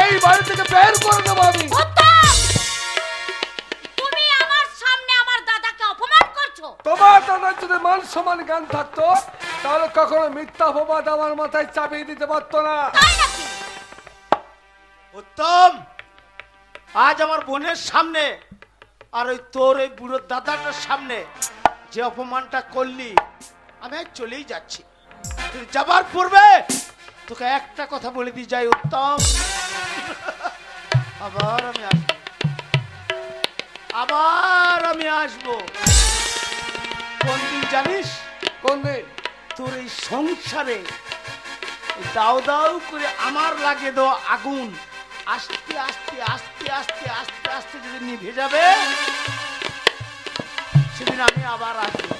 এই বাড়ি থেকে বের করে দেবো আমি। উত্তম, তুমি আমার সামনে আমার দাদাকে অপমান করছো। তোমার দাদার যদি মান সমান জ্ঞান থাকতো তাহলে কখনো মিথ্যা অপবাদ আমার মাথায় চাপিয়ে দিতে পারতো না। তাই নাকি? উত্তম, আজ আমার বোনের সামনে আর ওই তোর এই বুড়ো দাদাটার সামনে যে অপমানটা করলি, আমি আজ চলেই যাচ্ছি। তুই যাবার পূর্বে তোকে একটা কথা বলে দিয়ে যাই উত্তম, আবার আমি আসবো, আবার আমি আসবো। কোন দিন জানিস? কোন দিন? তোর এই সংসারে দাও দাও করে আমার লাগে দেওয়া আগুন আস্তে আস্তে আস্তে আস্তে আস্তে আস্তে যদি নিভে যাবে, সেদিন আমি আবার আসবো।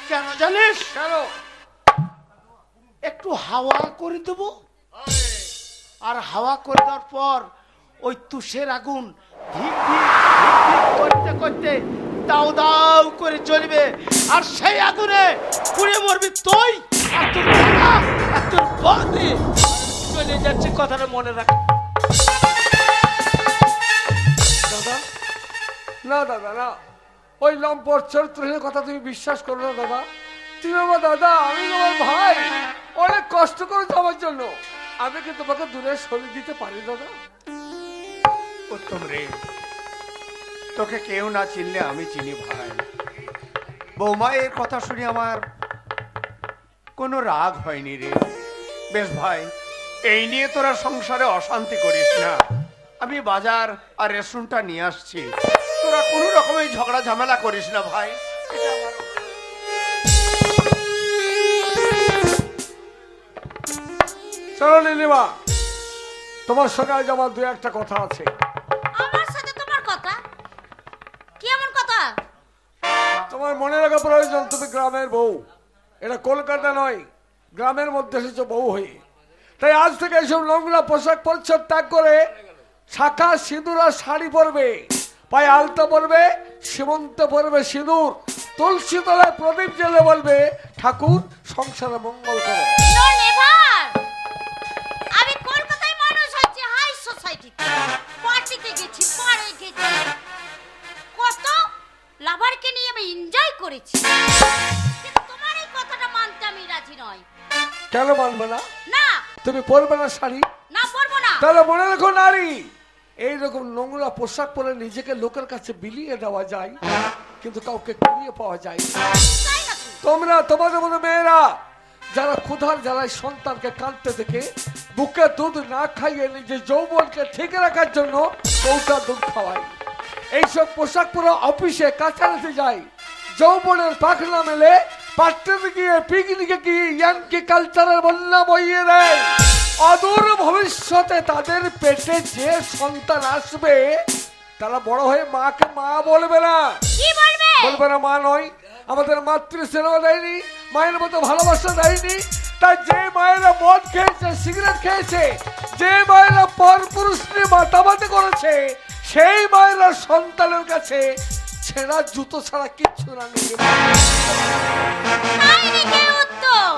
কেন জানিস? কেন? একটু হাওয়া করে দেবো, আর হাওয়া করে দেওয়ার পর ওই তুষের আগুন ধিক ধিক ধিক ধিক করতে করতে দাও দাও করে জ্বলবে, আর সেই আগুনে পুড়ে মরবি তুই আর তোর দাদা আর তোর বৌদি। চলে যাচ্ছে, কথাটা মনে রাখ। দাদা, না দাদা না, ওই লম্পট চরিত্রহীন কথা তুমি বিশ্বাস করো না দাদা। তুমি আমার দাদা, আমি তোমার ভাই, অনেক কষ্ট করেছো আমার জন্য। আমি কি তোমাকে দূরে সরিয়ে দিতে পারি দাদা? উত্তম রে, তোকে কেউ না চিনলে আমি চিনি ভাই। বৌমা এর কথা শুনে আমার কোনো রাগ হয়নি রে। বেশ ভাই, এই নিয়ে তোরা সংসারে অশান্তি করিস না। আমি বাজার আর রেশনটা নিয়ে আসছি, তোরা কোনো রকমের ঝগড়া ঝামেলা করিস না ভাই। এটা আমার চলো নীলিমা, তোমার সঙ্গে আজ আমার দু একটা কথা আছে। আমার সাথে তোমার কথা? কি এমন কথা? তোমার মনে রাখা প্রয়োজন, তুমি গ্রামের বউ, এটা কলকাতা নয়, গ্রামের মধ্যে এসেছো বউ হয়ে। তাই আজ থেকে এসব নোংরা পোশাক পরিচ্ছদ ত্যাগ করে শাখা সিঁদুর আর শাড়ি পরবে, পায়ে আলতা পরবে, সীমন্তে পরবে সিঁদুর, তুলসী তলায় প্রদীপ জ্বেলে বলবে ঠাকুর সংসারে মঙ্গল করো। No never. আমি কলকাতায় মানুষ হচ্ছে হাই সোসাইটিতে, পার্টিতে গেছি, পারে গেছি, কত লাভারকে নিয়ে আমি এনজয় করেছি, কিন্তু তোমার এই কথাটা মানতে আমি রাজি নই। কেন মানবে না? না, তুমি পরবে না শাড়ি? না পরবো না। তাহলে মনে রেখো নারী, এইরকম নোংরা পোশাক পরে নিজেকে লোকের কাছে বিলিয়ে দেওয়া যায়, কিন্তু কাউকে কুড়িয়ে পাওয়া যায় না। তাই নাকি? তোমরা, তোমাদের মতো মেয়েরা যারা ক্ষুধার জ্বালায় সন্তানকে কাঁদতে দেখে বুকে দুধ না খাইয়ে নিজের যৌবনকে ঠিক রাখার জন্য বউটা দুধ খাওয়ায়, এইসব পোশাক পরে অফিসে কাছাকাছি যায়, যৌবনের পাখনা মেলে পার্টিতে গিয়ে পিকনিকে গিয়ে ইয়াঙ্কি কালচারের বন্যা বইয়ে দেয়। অদূর ভবিষ্যতে তাদের পেটে যে সন্তান আসবে তারা বড় হয়ে মাকে মা বলবে না। কি বলবে? বলবে না মা নয়, আমাদের মাতৃ স্নেহ দেয়নি, মায়ের মতো ভালোবাসা দেয়নি। তাই যে মায়েরা মদ খেয়েছে, সিগারেট খেয়েছে, যে মায়েরা পরপুরুষ নিয়ে মাতামাতি করেছে, সেই মায়েরা সন্তানের কাছে ছেঁড়া জুতো ছাড়া কিচ্ছু না নিয়ে তাই নাকি উত্তর?